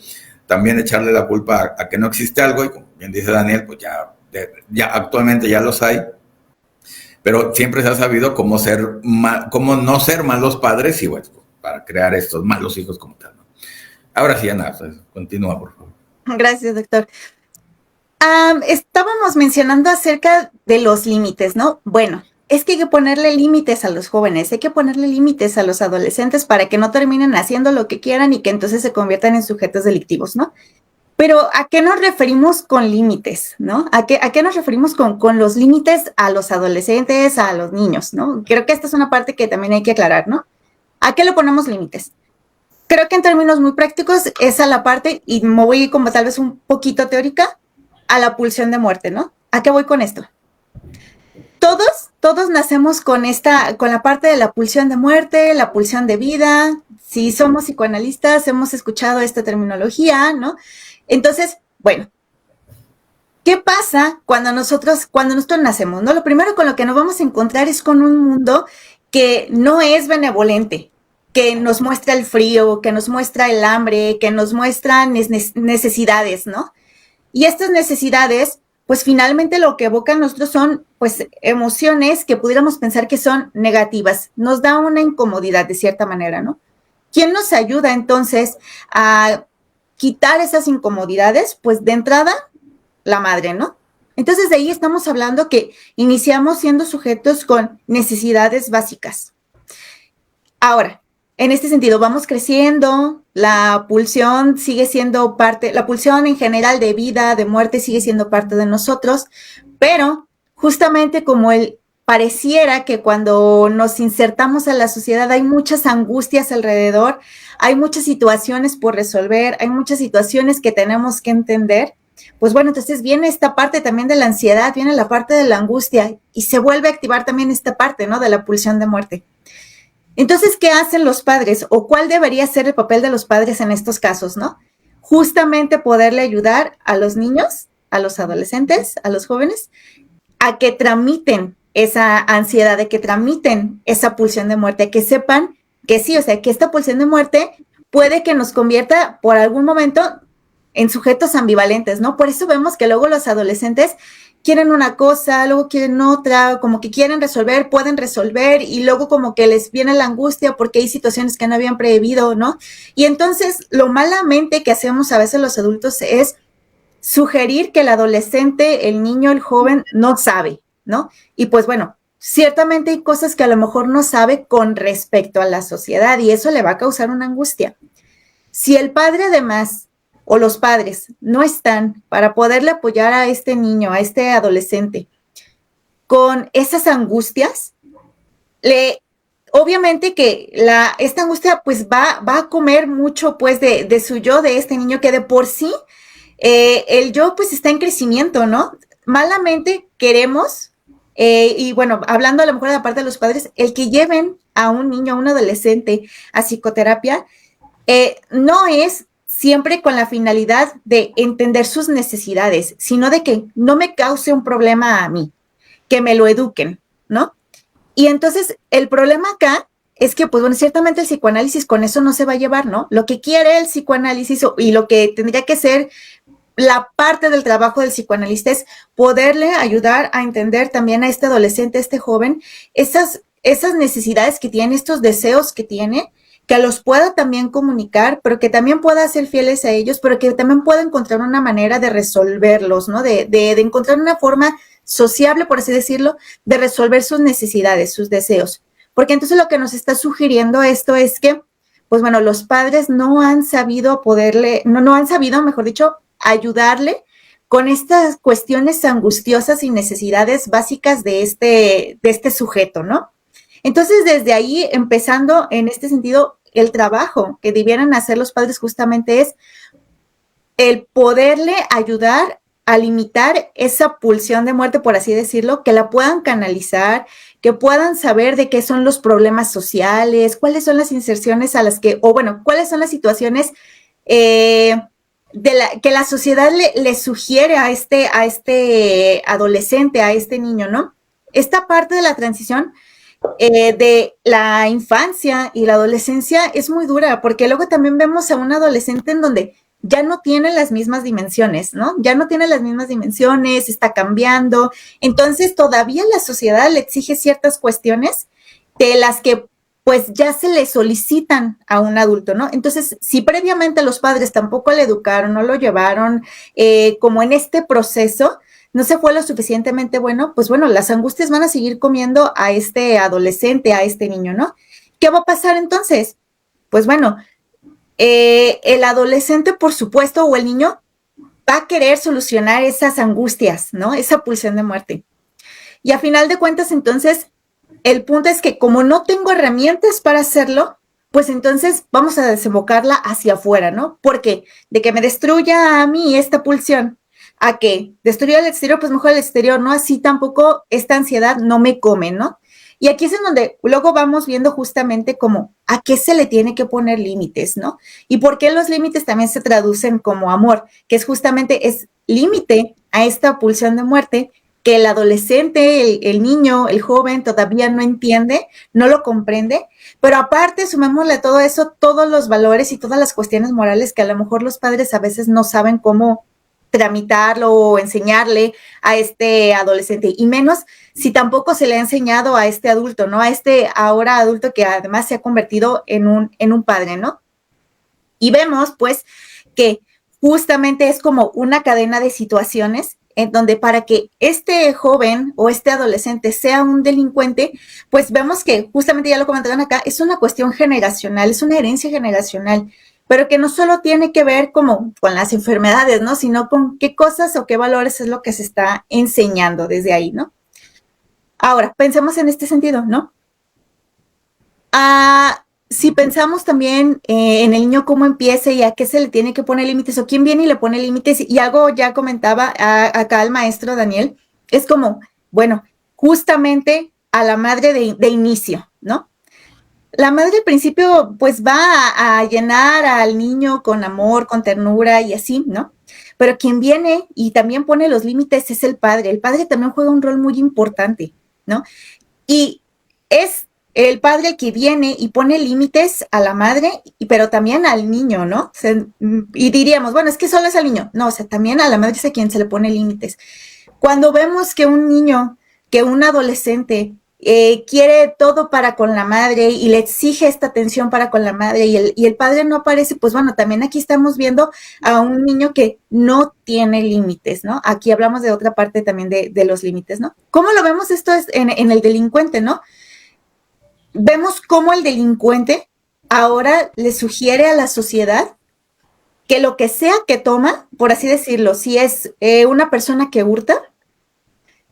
Speaker 1: también echarle la culpa a que no existe algo, y como bien dice Daniel, pues ya actualmente ya los hay, pero siempre se ha sabido cómo no ser malos padres y bueno, para crear estos malos hijos como tal, ¿no? Ahora sí, Ana, pues, continúa, por favor.
Speaker 2: Gracias, doctor. Estábamos mencionando acerca de los límites, ¿no? Bueno, es que hay que ponerle límites a los jóvenes, hay que ponerle límites a los adolescentes para que no terminen haciendo lo que quieran y que entonces se conviertan en sujetos delictivos, ¿no? Pero ¿a qué nos referimos con límites, no? ¿A qué nos referimos con los límites a los adolescentes, a los niños, no? Creo que esta es una parte que también hay que aclarar, ¿no? ¿A qué le ponemos límites? Creo que en términos muy prácticos, esa es la parte, y me voy como tal vez un poquito teórica, a la pulsión de muerte, ¿no? ¿A qué voy con esto? Todos nacemos con la parte de la pulsión de muerte, la pulsión de vida. Si somos psicoanalistas, hemos escuchado esta terminología, ¿no? Entonces, bueno, ¿qué pasa cuando nosotros nacemos, ¿no? Lo primero con lo que nos vamos a encontrar es con un mundo que no es benevolente, que nos muestra el frío, que nos muestra el hambre, que nos muestra necesidades, ¿no? Y estas necesidades, pues finalmente lo que evocan nosotros son, pues, emociones que pudiéramos pensar que son negativas. Nos da una incomodidad de cierta manera, ¿no? ¿Quién nos ayuda entonces a quitar esas incomodidades? Pues de entrada, la madre, ¿no? Entonces de ahí estamos hablando que iniciamos siendo sujetos con necesidades básicas. Ahora, en este sentido, vamos creciendo, la pulsión sigue siendo parte, la pulsión en general de vida, de muerte, sigue siendo parte de nosotros, pero justamente como pareciera que cuando nos insertamos en la sociedad hay muchas angustias alrededor, hay muchas situaciones por resolver, hay muchas situaciones que tenemos que entender, pues bueno, entonces viene esta parte también de la ansiedad, viene la parte de la angustia y se vuelve a activar también esta parte, ¿no? De la pulsión de muerte. Entonces, ¿qué hacen los padres? ¿O cuál debería ser el papel de los padres en estos casos, no? Justamente poderle ayudar a los niños, a los adolescentes, a los jóvenes, a que tramiten esa ansiedad, de que tramiten esa pulsión de muerte, que sepan que sí, o sea, que esta pulsión de muerte puede que nos convierta por algún momento en sujetos ambivalentes, ¿no? Por eso vemos que luego los adolescentes quieren una cosa, luego quieren otra, como que quieren resolver, pueden resolver y luego como que les viene la angustia porque hay situaciones que no habían previsto, ¿no? Y entonces lo malamente que hacemos a veces los adultos es sugerir que el adolescente, el niño, el joven no sabe, ¿no? Y pues bueno, ciertamente hay cosas que a lo mejor no sabe con respecto a la sociedad y eso le va a causar una angustia. Si el padre además o los padres no están para poderle apoyar a este niño, a este adolescente, con esas angustias, obviamente que esta angustia pues va a comer mucho pues de su yo, de este niño que de por sí, el yo pues está en crecimiento, ¿no? Malamente queremos, y bueno, hablando a lo mejor de la parte de los padres, el que lleven a un niño, a un adolescente a psicoterapia, no es siempre con la finalidad de entender sus necesidades, sino de que no me cause un problema a mí, que me lo eduquen, ¿no? Y entonces el problema acá es que, pues bueno, ciertamente el psicoanálisis con eso no se va a llevar, ¿no? Lo que quiere el psicoanálisis y lo que tendría que ser la parte del trabajo del psicoanalista es poderle ayudar a entender también a este adolescente, a este joven, esas necesidades que tiene, estos deseos que tiene, que los pueda también comunicar, pero que también pueda ser fieles a ellos, pero que también pueda encontrar una manera de resolverlos, ¿no? De encontrar una forma sociable, por así decirlo, de resolver sus necesidades, sus deseos. Porque entonces lo que nos está sugiriendo esto es que, pues bueno, los padres no han sabido no han sabido, mejor dicho, ayudarle con estas cuestiones angustiosas y necesidades básicas de este sujeto, ¿no? Entonces, desde ahí, empezando en este sentido, el trabajo que debieran hacer los padres justamente es el poderle ayudar a limitar esa pulsión de muerte, por así decirlo, que la puedan canalizar, que puedan saber de qué son los problemas sociales, cuáles son las inserciones a las que, o bueno, cuáles son las situaciones que la sociedad le sugiere a este adolescente, a este niño, ¿no? Esta parte de la transición de la infancia y la adolescencia es muy dura, porque luego también vemos a un adolescente en donde ya no tiene las mismas dimensiones, ¿no? Ya no tiene las mismas dimensiones, está cambiando, entonces todavía la sociedad le exige ciertas cuestiones de las que pues ya se le solicitan a un adulto, ¿no? Entonces, si previamente los padres tampoco le educaron, no lo llevaron como en este proceso, no se fue lo suficientemente bueno, pues bueno, las angustias van a seguir comiendo a este adolescente, a este niño, ¿no? ¿Qué va a pasar entonces? Pues bueno, el adolescente, por supuesto, o el niño, va a querer solucionar esas angustias, ¿no? Esa pulsión de muerte. Y a final de cuentas, entonces, el punto es que como no tengo herramientas para hacerlo, pues entonces vamos a desembocarla hacia afuera, ¿no? Porque de que me destruya a mí esta pulsión, a que destruya el exterior, pues mejor el exterior, ¿no? Así tampoco esta ansiedad no me come, ¿no? Y aquí es en donde luego vamos viendo justamente como a qué se le tiene que poner límites, ¿no? Y por qué los límites también se traducen como amor, que es justamente es límite a esta pulsión de muerte que el adolescente, el niño, el joven todavía no entiende, no lo comprende, pero aparte sumémosle a todo eso todos los valores y todas las cuestiones morales que a lo mejor los padres a veces no saben cómo tramitarlo o enseñarle a este adolescente, y menos si tampoco se le ha enseñado a este adulto, ¿no? A este ahora adulto que además se ha convertido en un padre, ¿no? Y vemos, pues, que justamente es como una cadena de situaciones en donde para que este joven o este adolescente sea un delincuente, pues vemos que justamente ya lo comentaron acá, es una cuestión generacional, es una herencia generacional, pero que no solo tiene que ver como con las enfermedades, ¿no? Sino con qué cosas o qué valores es lo que se está enseñando desde ahí, ¿no? Ahora, pensemos en este sentido, ¿no? Si pensamos también en el niño cómo empieza y a qué se le tiene que poner límites, o quién viene y le pone límites, y algo ya comentaba acá el maestro Daniel, es como, bueno, justamente a la madre de inicio, ¿no? La madre al principio pues va a llenar al niño con amor, con ternura y así, ¿no? Pero quien viene y también pone los límites es el padre. El padre también juega un rol muy importante, ¿no? Y es el padre que viene y pone límites a la madre, pero también al niño, ¿no? Y diríamos, bueno, es que solo es al niño. No, o sea, también a la madre es a quien se le pone límites. Cuando vemos que un niño, que un adolescente quiere todo para con la madre y le exige esta atención para con la madre y el padre no aparece, pues bueno, también aquí estamos viendo a un niño que no tiene límites, ¿no? Aquí hablamos de otra parte también de los límites, ¿no? ¿Cómo lo vemos esto en el delincuente, ¿no? Vemos cómo el delincuente ahora le sugiere a la sociedad que lo que sea que toma, por así decirlo, si es una persona que hurta,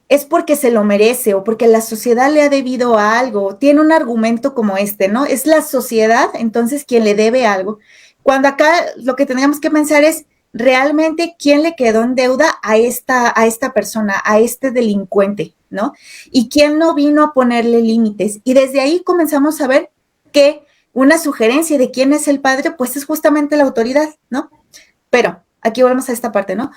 Speaker 2: es porque se lo merece o porque la sociedad le ha debido a algo. Tiene un argumento como este, ¿no? Es la sociedad, entonces, quien le debe algo. Cuando acá lo que tendríamos que pensar es realmente quién le quedó en deuda a esta persona, a este delincuente, ¿no? Y quién no vino a ponerle límites. Y desde ahí comenzamos a ver que una sugerencia de quién es el padre, pues es justamente la autoridad, ¿no? Pero aquí volvemos a esta parte, ¿no?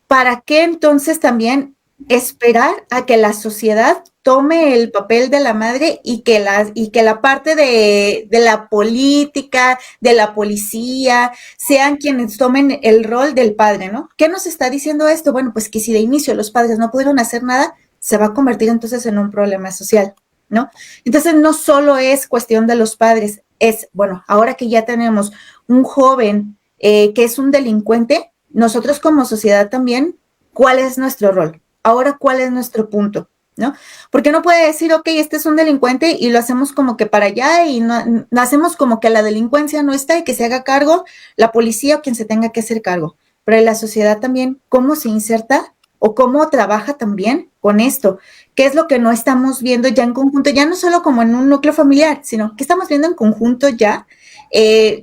Speaker 2: ¿Para qué entonces también esperar a que la sociedad tome el papel de la madre y que la parte de la política, de la policía, sean quienes tomen el rol del padre, ¿no? ¿Qué nos está diciendo esto? Bueno, pues que si de inicio los padres no pudieron hacer nada, se va a convertir entonces en un problema social, ¿no? Entonces no solo es cuestión de los padres, es, bueno, ahora que ya tenemos un joven que es un delincuente, nosotros como sociedad también, ¿cuál es nuestro rol? Ahora, ¿cuál es nuestro punto? ¿No? Porque no puede decir, ok, este es un delincuente y lo hacemos como que para allá y no hacemos como que la delincuencia no está y que se haga cargo la policía o quien se tenga que hacer cargo. Pero en la sociedad también, ¿cómo se inserta o cómo trabaja también con esto? ¿Qué es lo que no estamos viendo ya en conjunto? Ya no solo como en un núcleo familiar, sino que estamos viendo en conjunto ya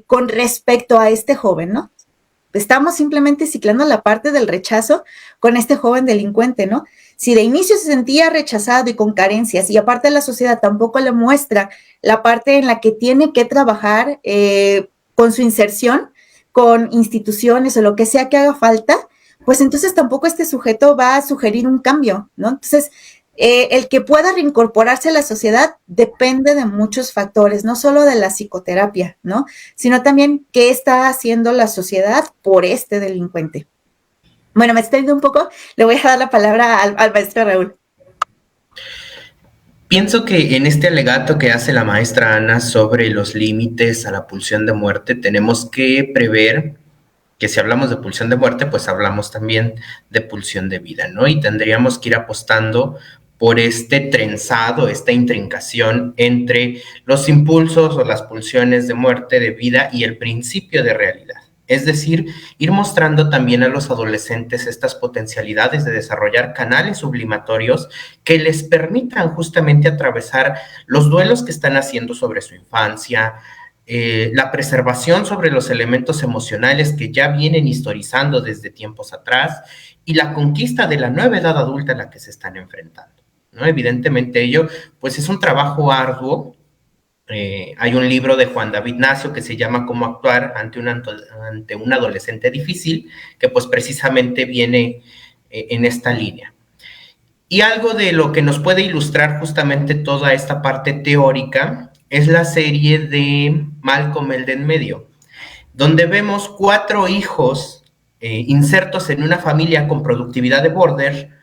Speaker 2: con respecto a este joven, ¿no? Estamos simplemente ciclando la parte del rechazo con este joven delincuente, ¿no? Si de inicio se sentía rechazado y con carencias y aparte la sociedad tampoco le muestra la parte en la que tiene que trabajar con su inserción, con instituciones o lo que sea que haga falta, pues entonces tampoco este sujeto va a sugerir un cambio, ¿no? Entonces, el que pueda reincorporarse a la sociedad depende de muchos factores, no solo de la psicoterapia, ¿no? Sino también qué está haciendo la sociedad por este delincuente. Bueno, me extiendo un poco, le voy a dar la palabra al maestro Raúl.
Speaker 3: Pienso que en este alegato que hace la maestra Ana sobre los límites a la pulsión de muerte, tenemos que prever que si hablamos de pulsión de muerte, pues hablamos también de pulsión de vida, ¿no? Y tendríamos que ir apostando por este trenzado, esta intrincación entre los impulsos o las pulsiones de muerte, de vida y el principio de realidad. Es decir, ir mostrando también a los adolescentes estas potencialidades de desarrollar canales sublimatorios que les permitan justamente atravesar los duelos que están haciendo sobre su infancia, la preservación sobre los elementos emocionales que ya vienen historizando desde tiempos atrás y la conquista de la nueva edad adulta a la que se están enfrentando, ¿no? Evidentemente ello, pues es un trabajo arduo. Hay un libro de Juan David Nacio que se llama Cómo actuar ante un adolescente difícil, que pues precisamente viene en esta línea. Y algo de lo que nos puede ilustrar justamente toda esta parte teórica es la serie de Malcolm el de en medio, donde vemos 4 hijos insertos en una familia con productividad de border,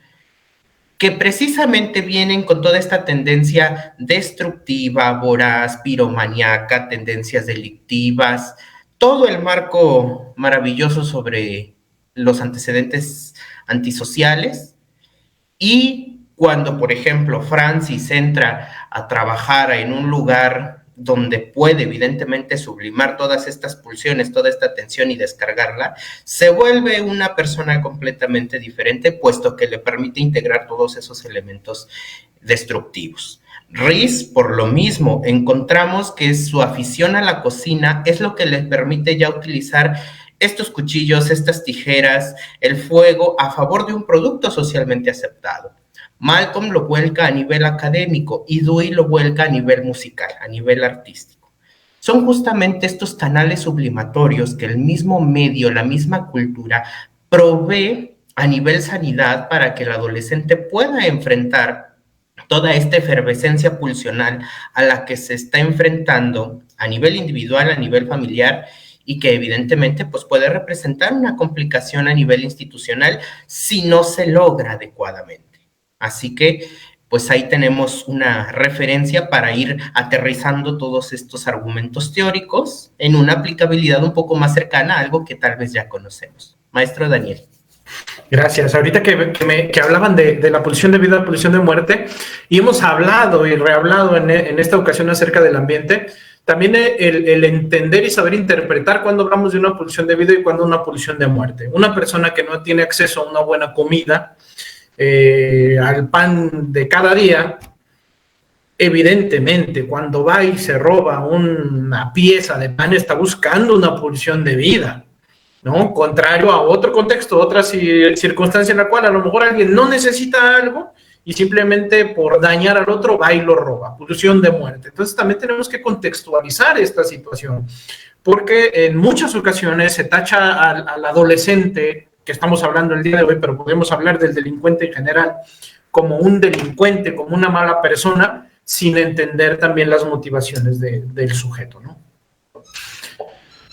Speaker 3: que precisamente vienen con toda esta tendencia destructiva, voraz, piromaníaca, tendencias delictivas, todo el marco maravilloso sobre los antecedentes antisociales. Y cuando, por ejemplo, Francis entra a trabajar en un lugar donde puede evidentemente sublimar todas estas pulsiones, toda esta tensión y descargarla, se vuelve una persona completamente diferente, puesto que le permite integrar todos esos elementos destructivos. Rhys, por lo mismo, encontramos que su afición a la cocina es lo que le permite ya utilizar estos cuchillos, estas tijeras, el fuego a favor de un producto socialmente aceptado. Malcolm lo vuelca a nivel académico y Dewey lo vuelca a nivel musical, a nivel artístico. Son justamente estos canales sublimatorios que el mismo medio, la misma cultura, provee a nivel sanidad para que el adolescente pueda enfrentar toda esta efervescencia pulsional a la que se está enfrentando a nivel individual, a nivel familiar y que evidentemente pues, puede representar una complicación a nivel institucional si no se logra adecuadamente. Así que pues ahí tenemos una referencia para ir aterrizando todos estos argumentos teóricos en una aplicabilidad un poco más cercana a algo que tal vez ya conocemos. Maestro Daniel.
Speaker 4: Gracias. Ahorita que hablaban de la pulsión de vida, pulsión de muerte, y hemos hablado y rehablado en esta ocasión acerca del ambiente, también el entender y saber interpretar cuando hablamos de una pulsión de vida y cuando una pulsión de muerte. Una persona que no tiene acceso a una buena comida, al pan de cada día, evidentemente cuando va y se roba una pieza de pan está buscando una pulsión de vida, ¿no? Contrario a otro contexto, otra circunstancia en la cual a lo mejor alguien no necesita algo y simplemente por dañar al otro va y lo roba, pulsión de muerte. Entonces también tenemos que contextualizar esta situación, porque en muchas ocasiones se tacha al adolescente, que estamos hablando el día de hoy, pero podemos hablar del delincuente en general, como un delincuente, como una mala persona, sin entender también las motivaciones del sujeto, ¿no?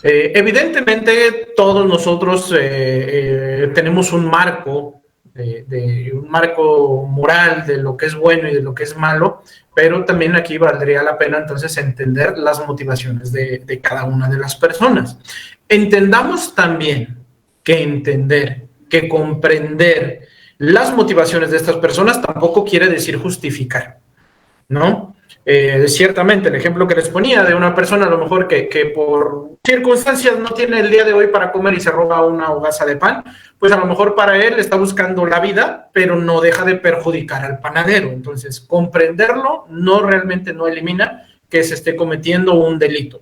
Speaker 4: Evidentemente, todos nosotros tenemos un marco, un marco moral de lo que es bueno y de lo que es malo, pero también aquí valdría la pena entonces entender las motivaciones de cada una de las personas. Entendamos también que entender, que comprender las motivaciones de estas personas tampoco quiere decir justificar, ¿no? Ciertamente, el ejemplo que les ponía de una persona a lo mejor que por circunstancias no tiene el día de hoy para comer y se roba una hogaza de pan, pues a lo mejor para él está buscando la vida, pero no deja de perjudicar al panadero. Entonces, comprenderlo realmente no elimina que se esté cometiendo un delito,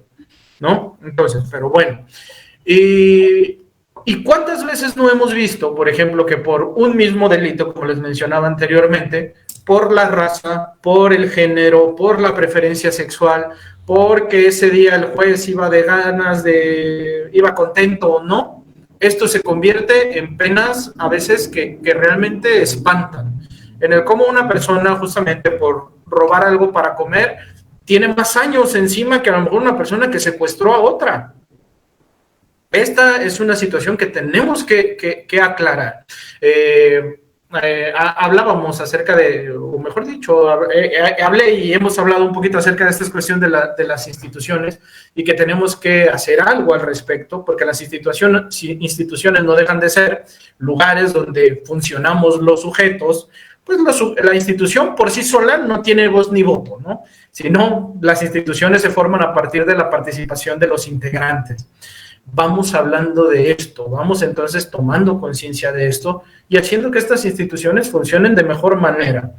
Speaker 4: ¿no? Entonces, pero bueno. ¿Y cuántas veces no hemos visto, por ejemplo, que por un mismo delito, como les mencionaba anteriormente, por la raza, por el género, por la preferencia sexual, porque ese día el juez iba de ganas, iba contento o no, esto se convierte en penas a veces que realmente espantan, en el cómo una persona justamente por robar algo para comer tiene más años encima que a lo mejor una persona que secuestró a otra. Esta es una situación que tenemos que aclarar. Hablábamos acerca o mejor dicho, hablé y hemos hablado un poquito acerca de esta cuestión de las instituciones y que tenemos que hacer algo al respecto, porque las instituciones no dejan de ser lugares donde funcionamos los sujetos. Pues la institución por sí sola no tiene voz ni voto, ¿no? Sino las instituciones se forman a partir de la participación de los integrantes. Vamos hablando de esto, vamos entonces tomando conciencia de esto y haciendo que estas instituciones funcionen de mejor manera.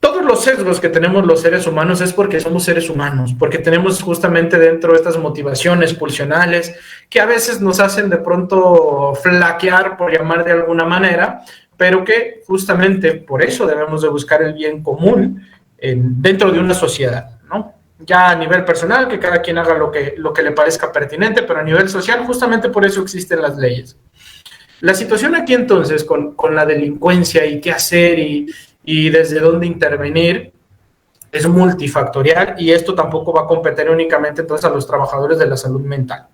Speaker 4: Todos los sesgos que tenemos los seres humanos es porque somos seres humanos, porque tenemos justamente dentro estas motivaciones pulsionales que a veces nos hacen de pronto flaquear, por llamar de alguna manera, pero que justamente por eso debemos de buscar el bien común dentro de una sociedad, ¿no? Ya a nivel personal, que cada quien haga lo que le parezca pertinente, pero a nivel social, justamente por eso existen las leyes. La situación aquí entonces con la delincuencia y qué hacer y desde dónde intervenir es multifactorial y esto tampoco va a competir únicamente entonces a los trabajadores de la salud mental.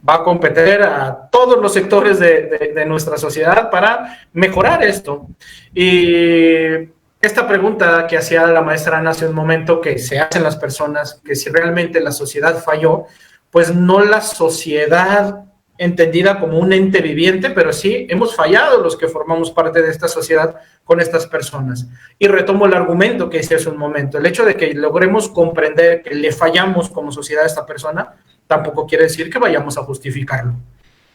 Speaker 4: Va a competir a todos los sectores de nuestra sociedad para mejorar esto. Y esta pregunta que hacía la maestra Ana hace un momento, que se hacen las personas, que si realmente la sociedad falló, pues no la sociedad entendida como un ente viviente, pero sí hemos fallado los que formamos parte de esta sociedad con estas personas. Y retomo el argumento que hice hace un momento. El hecho de que logremos comprender que le fallamos como sociedad a esta persona, tampoco quiere decir que vayamos a justificarlo,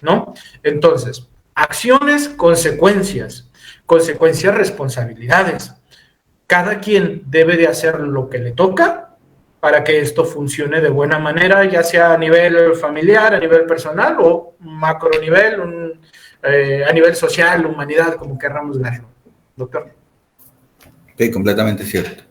Speaker 4: ¿no? Entonces, acciones, consecuencias, responsabilidades. Cada quien debe de hacer lo que le toca para que esto funcione de buena manera, ya sea a nivel familiar, a nivel personal o macro nivel, a nivel social, humanidad, como querramos verlo. Doctor.
Speaker 1: Sí, completamente cierto.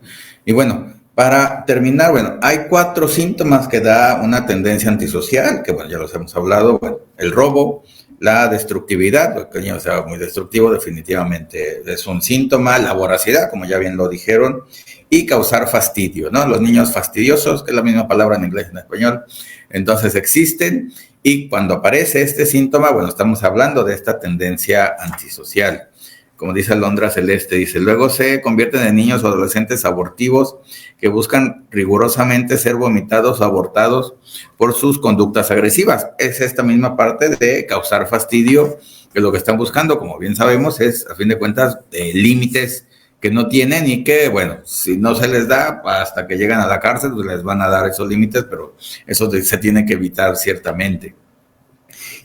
Speaker 1: Y bueno, para terminar, bueno, hay 4 síntomas que da una tendencia antisocial, que bueno, ya los hemos hablado, bueno, el robo, la destructividad, que el niño sea muy destructivo, definitivamente es un síntoma, la voracidad, como ya bien lo dijeron, y causar fastidio, ¿no? Los niños fastidiosos, que es la misma palabra en inglés y en español, entonces existen, y cuando aparece este síntoma, bueno, estamos hablando de esta tendencia antisocial. Como dice Alondra Celeste, dice, luego se convierten en niños o adolescentes abortivos que buscan rigurosamente ser vomitados o abortados por sus conductas agresivas. Es esta misma parte de causar fastidio, que lo que están buscando, como bien sabemos, es, a fin de cuentas, límites que no tienen y que, bueno, si no se les da, hasta que llegan a la cárcel, pues les van a dar esos límites, pero eso se tiene que evitar ciertamente.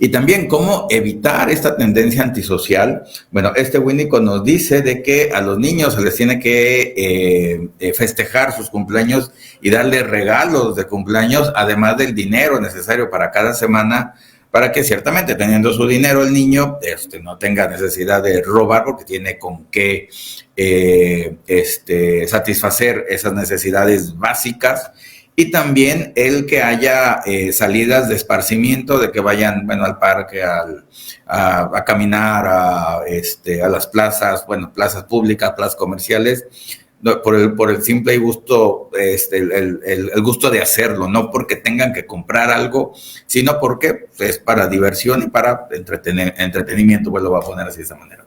Speaker 1: Y también cómo evitar esta tendencia antisocial. Bueno, este Winnicott nos dice de que a los niños se les tiene que festejar sus cumpleaños y darle regalos de cumpleaños, además del dinero necesario para cada semana, para que ciertamente teniendo su dinero el niño no tenga necesidad de robar, porque tiene con qué satisfacer esas necesidades básicas. Y también el que haya salidas de esparcimiento, de que vayan, bueno, al parque, a caminar, a las plazas, bueno, plazas públicas, plazas comerciales, por el simple gusto, el gusto de hacerlo, no porque tengan que comprar algo, sino porque es para diversión y para entretenimiento, pues lo voy a poner así de esa manera.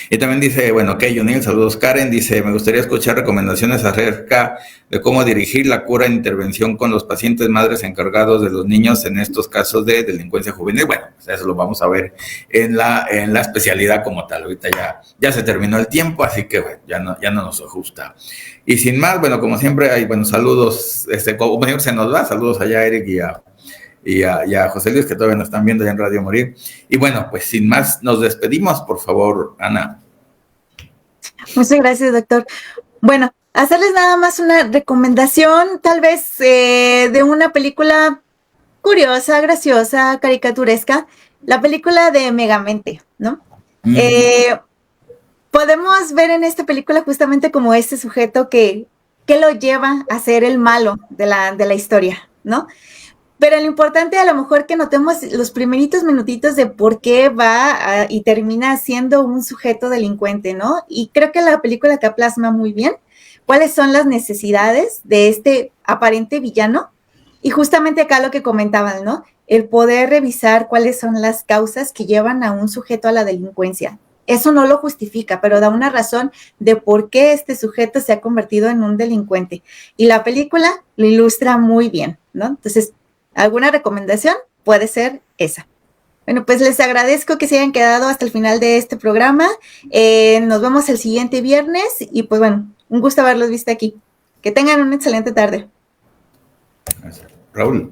Speaker 1: Y también dice, bueno, ok, Yunil, saludos. Karen dice, me gustaría escuchar recomendaciones acerca de cómo dirigir la cura e intervención con los pacientes madres encargados de los niños en estos casos de delincuencia juvenil. Bueno, pues eso lo vamos a ver en la especialidad como tal. Ahorita ya se terminó el tiempo, así que bueno, ya no nos ajusta. Y sin más, bueno, como siempre, hay buenos saludos, como siempre se nos va, saludos allá a Eric y a José Luis, que todavía nos están viendo ya en Radio Morir. Y bueno, pues sin más, nos despedimos, por favor, Ana.
Speaker 2: Muchas gracias, doctor. Bueno, hacerles nada más una recomendación, tal vez de una película curiosa, graciosa, caricaturesca, la película de Megamente, ¿no? Podemos ver en esta película justamente como este sujeto que lo lleva a ser el malo de la historia, ¿no? Pero lo importante a lo mejor que notemos los primeritos minutitos de por qué va y termina siendo un sujeto delincuente, ¿no? Y creo que la película acá plasma muy bien cuáles son las necesidades de este aparente villano. Y justamente acá lo que comentaban, ¿no? El poder revisar cuáles son las causas que llevan a un sujeto a la delincuencia. Eso no lo justifica, pero da una razón de por qué este sujeto se ha convertido en un delincuente. Y la película lo ilustra muy bien, ¿no? Entonces, ¿alguna recomendación? Puede ser esa. Bueno, pues les agradezco que se hayan quedado hasta el final de este programa. Nos vemos el siguiente viernes y pues bueno, un gusto haberlos visto aquí. Que tengan una excelente tarde.
Speaker 1: Gracias. Raúl.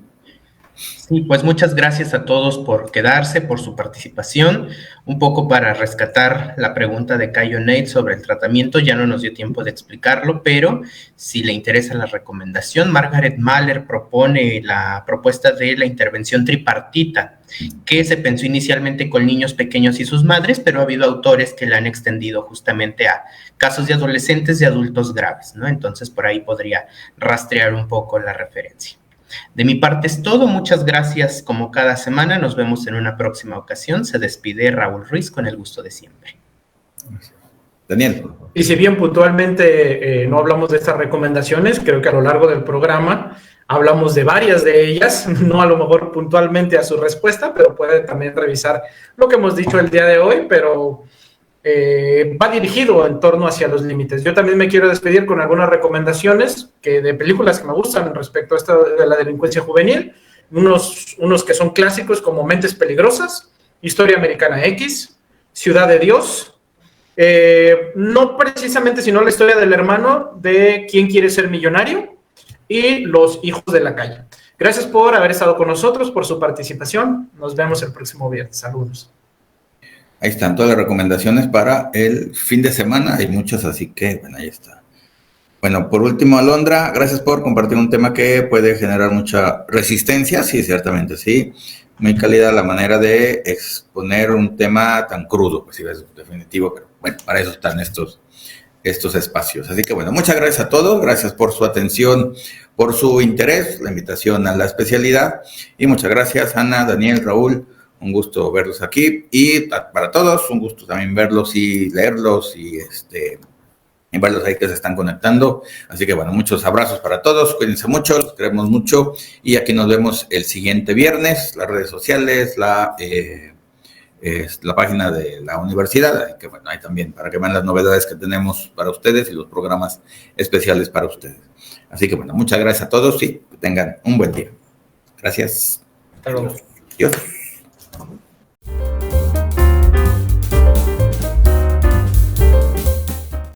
Speaker 3: Sí, pues muchas gracias a todos por quedarse, por su participación. Un poco para rescatar la pregunta de Cayo Nate sobre el tratamiento, ya no nos dio tiempo de explicarlo, pero si le interesa la recomendación, Margaret Mahler propone la propuesta de la intervención tripartita, que se pensó inicialmente con niños pequeños y sus madres, pero ha habido autores que la han extendido justamente a casos de adolescentes y adultos graves, ¿no? Entonces por ahí podría rastrear un poco la referencia. De mi parte es todo, muchas gracias como cada semana, nos vemos en una próxima ocasión. Se despide Raúl Ruiz con el gusto de siempre.
Speaker 1: Daniel.
Speaker 4: Y si bien puntualmente no hablamos de estas recomendaciones, creo que a lo largo del programa hablamos de varias de ellas, no a lo mejor puntualmente a su respuesta, pero pueden también revisar lo que hemos dicho el día de hoy, pero va dirigido en torno hacia los límites. Yo también me quiero despedir con algunas recomendaciones de películas que me gustan respecto a esta de la delincuencia juvenil, unos que son clásicos como Mentes Peligrosas, Historia Americana X, Ciudad de Dios, no precisamente sino la historia del hermano de ¿Quién quiere ser millonario? Y Los hijos de la calle. Gracias por haber estado con nosotros, por su participación. Nos vemos el próximo viernes. Saludos.
Speaker 1: Ahí están todas las recomendaciones para el fin de semana. Hay muchas, así que, bueno, ahí está. Bueno, por último, Alondra, gracias por compartir un tema que puede generar mucha resistencia. Sí, ciertamente, sí. Muy cálida la manera de exponer un tema tan crudo. Pues sí, es definitivo, pero bueno, para eso están estos espacios. Así que, bueno, muchas gracias a todos. Gracias por su atención, por su interés, la invitación a la especialidad. Y muchas gracias, Ana, Daniel, Raúl. un gusto verlos aquí, y para todos, un gusto también verlos y leerlos y verlos ahí que se están conectando. Así que bueno, muchos abrazos para todos, cuídense mucho, los queremos mucho, y aquí nos vemos el siguiente viernes, las redes sociales, la página de la universidad, que bueno, ahí también para que vean las novedades que tenemos para ustedes y los programas especiales para ustedes. Así que bueno, muchas gracias a todos y que tengan un buen día. Gracias.
Speaker 4: Hasta luego.
Speaker 1: Adiós.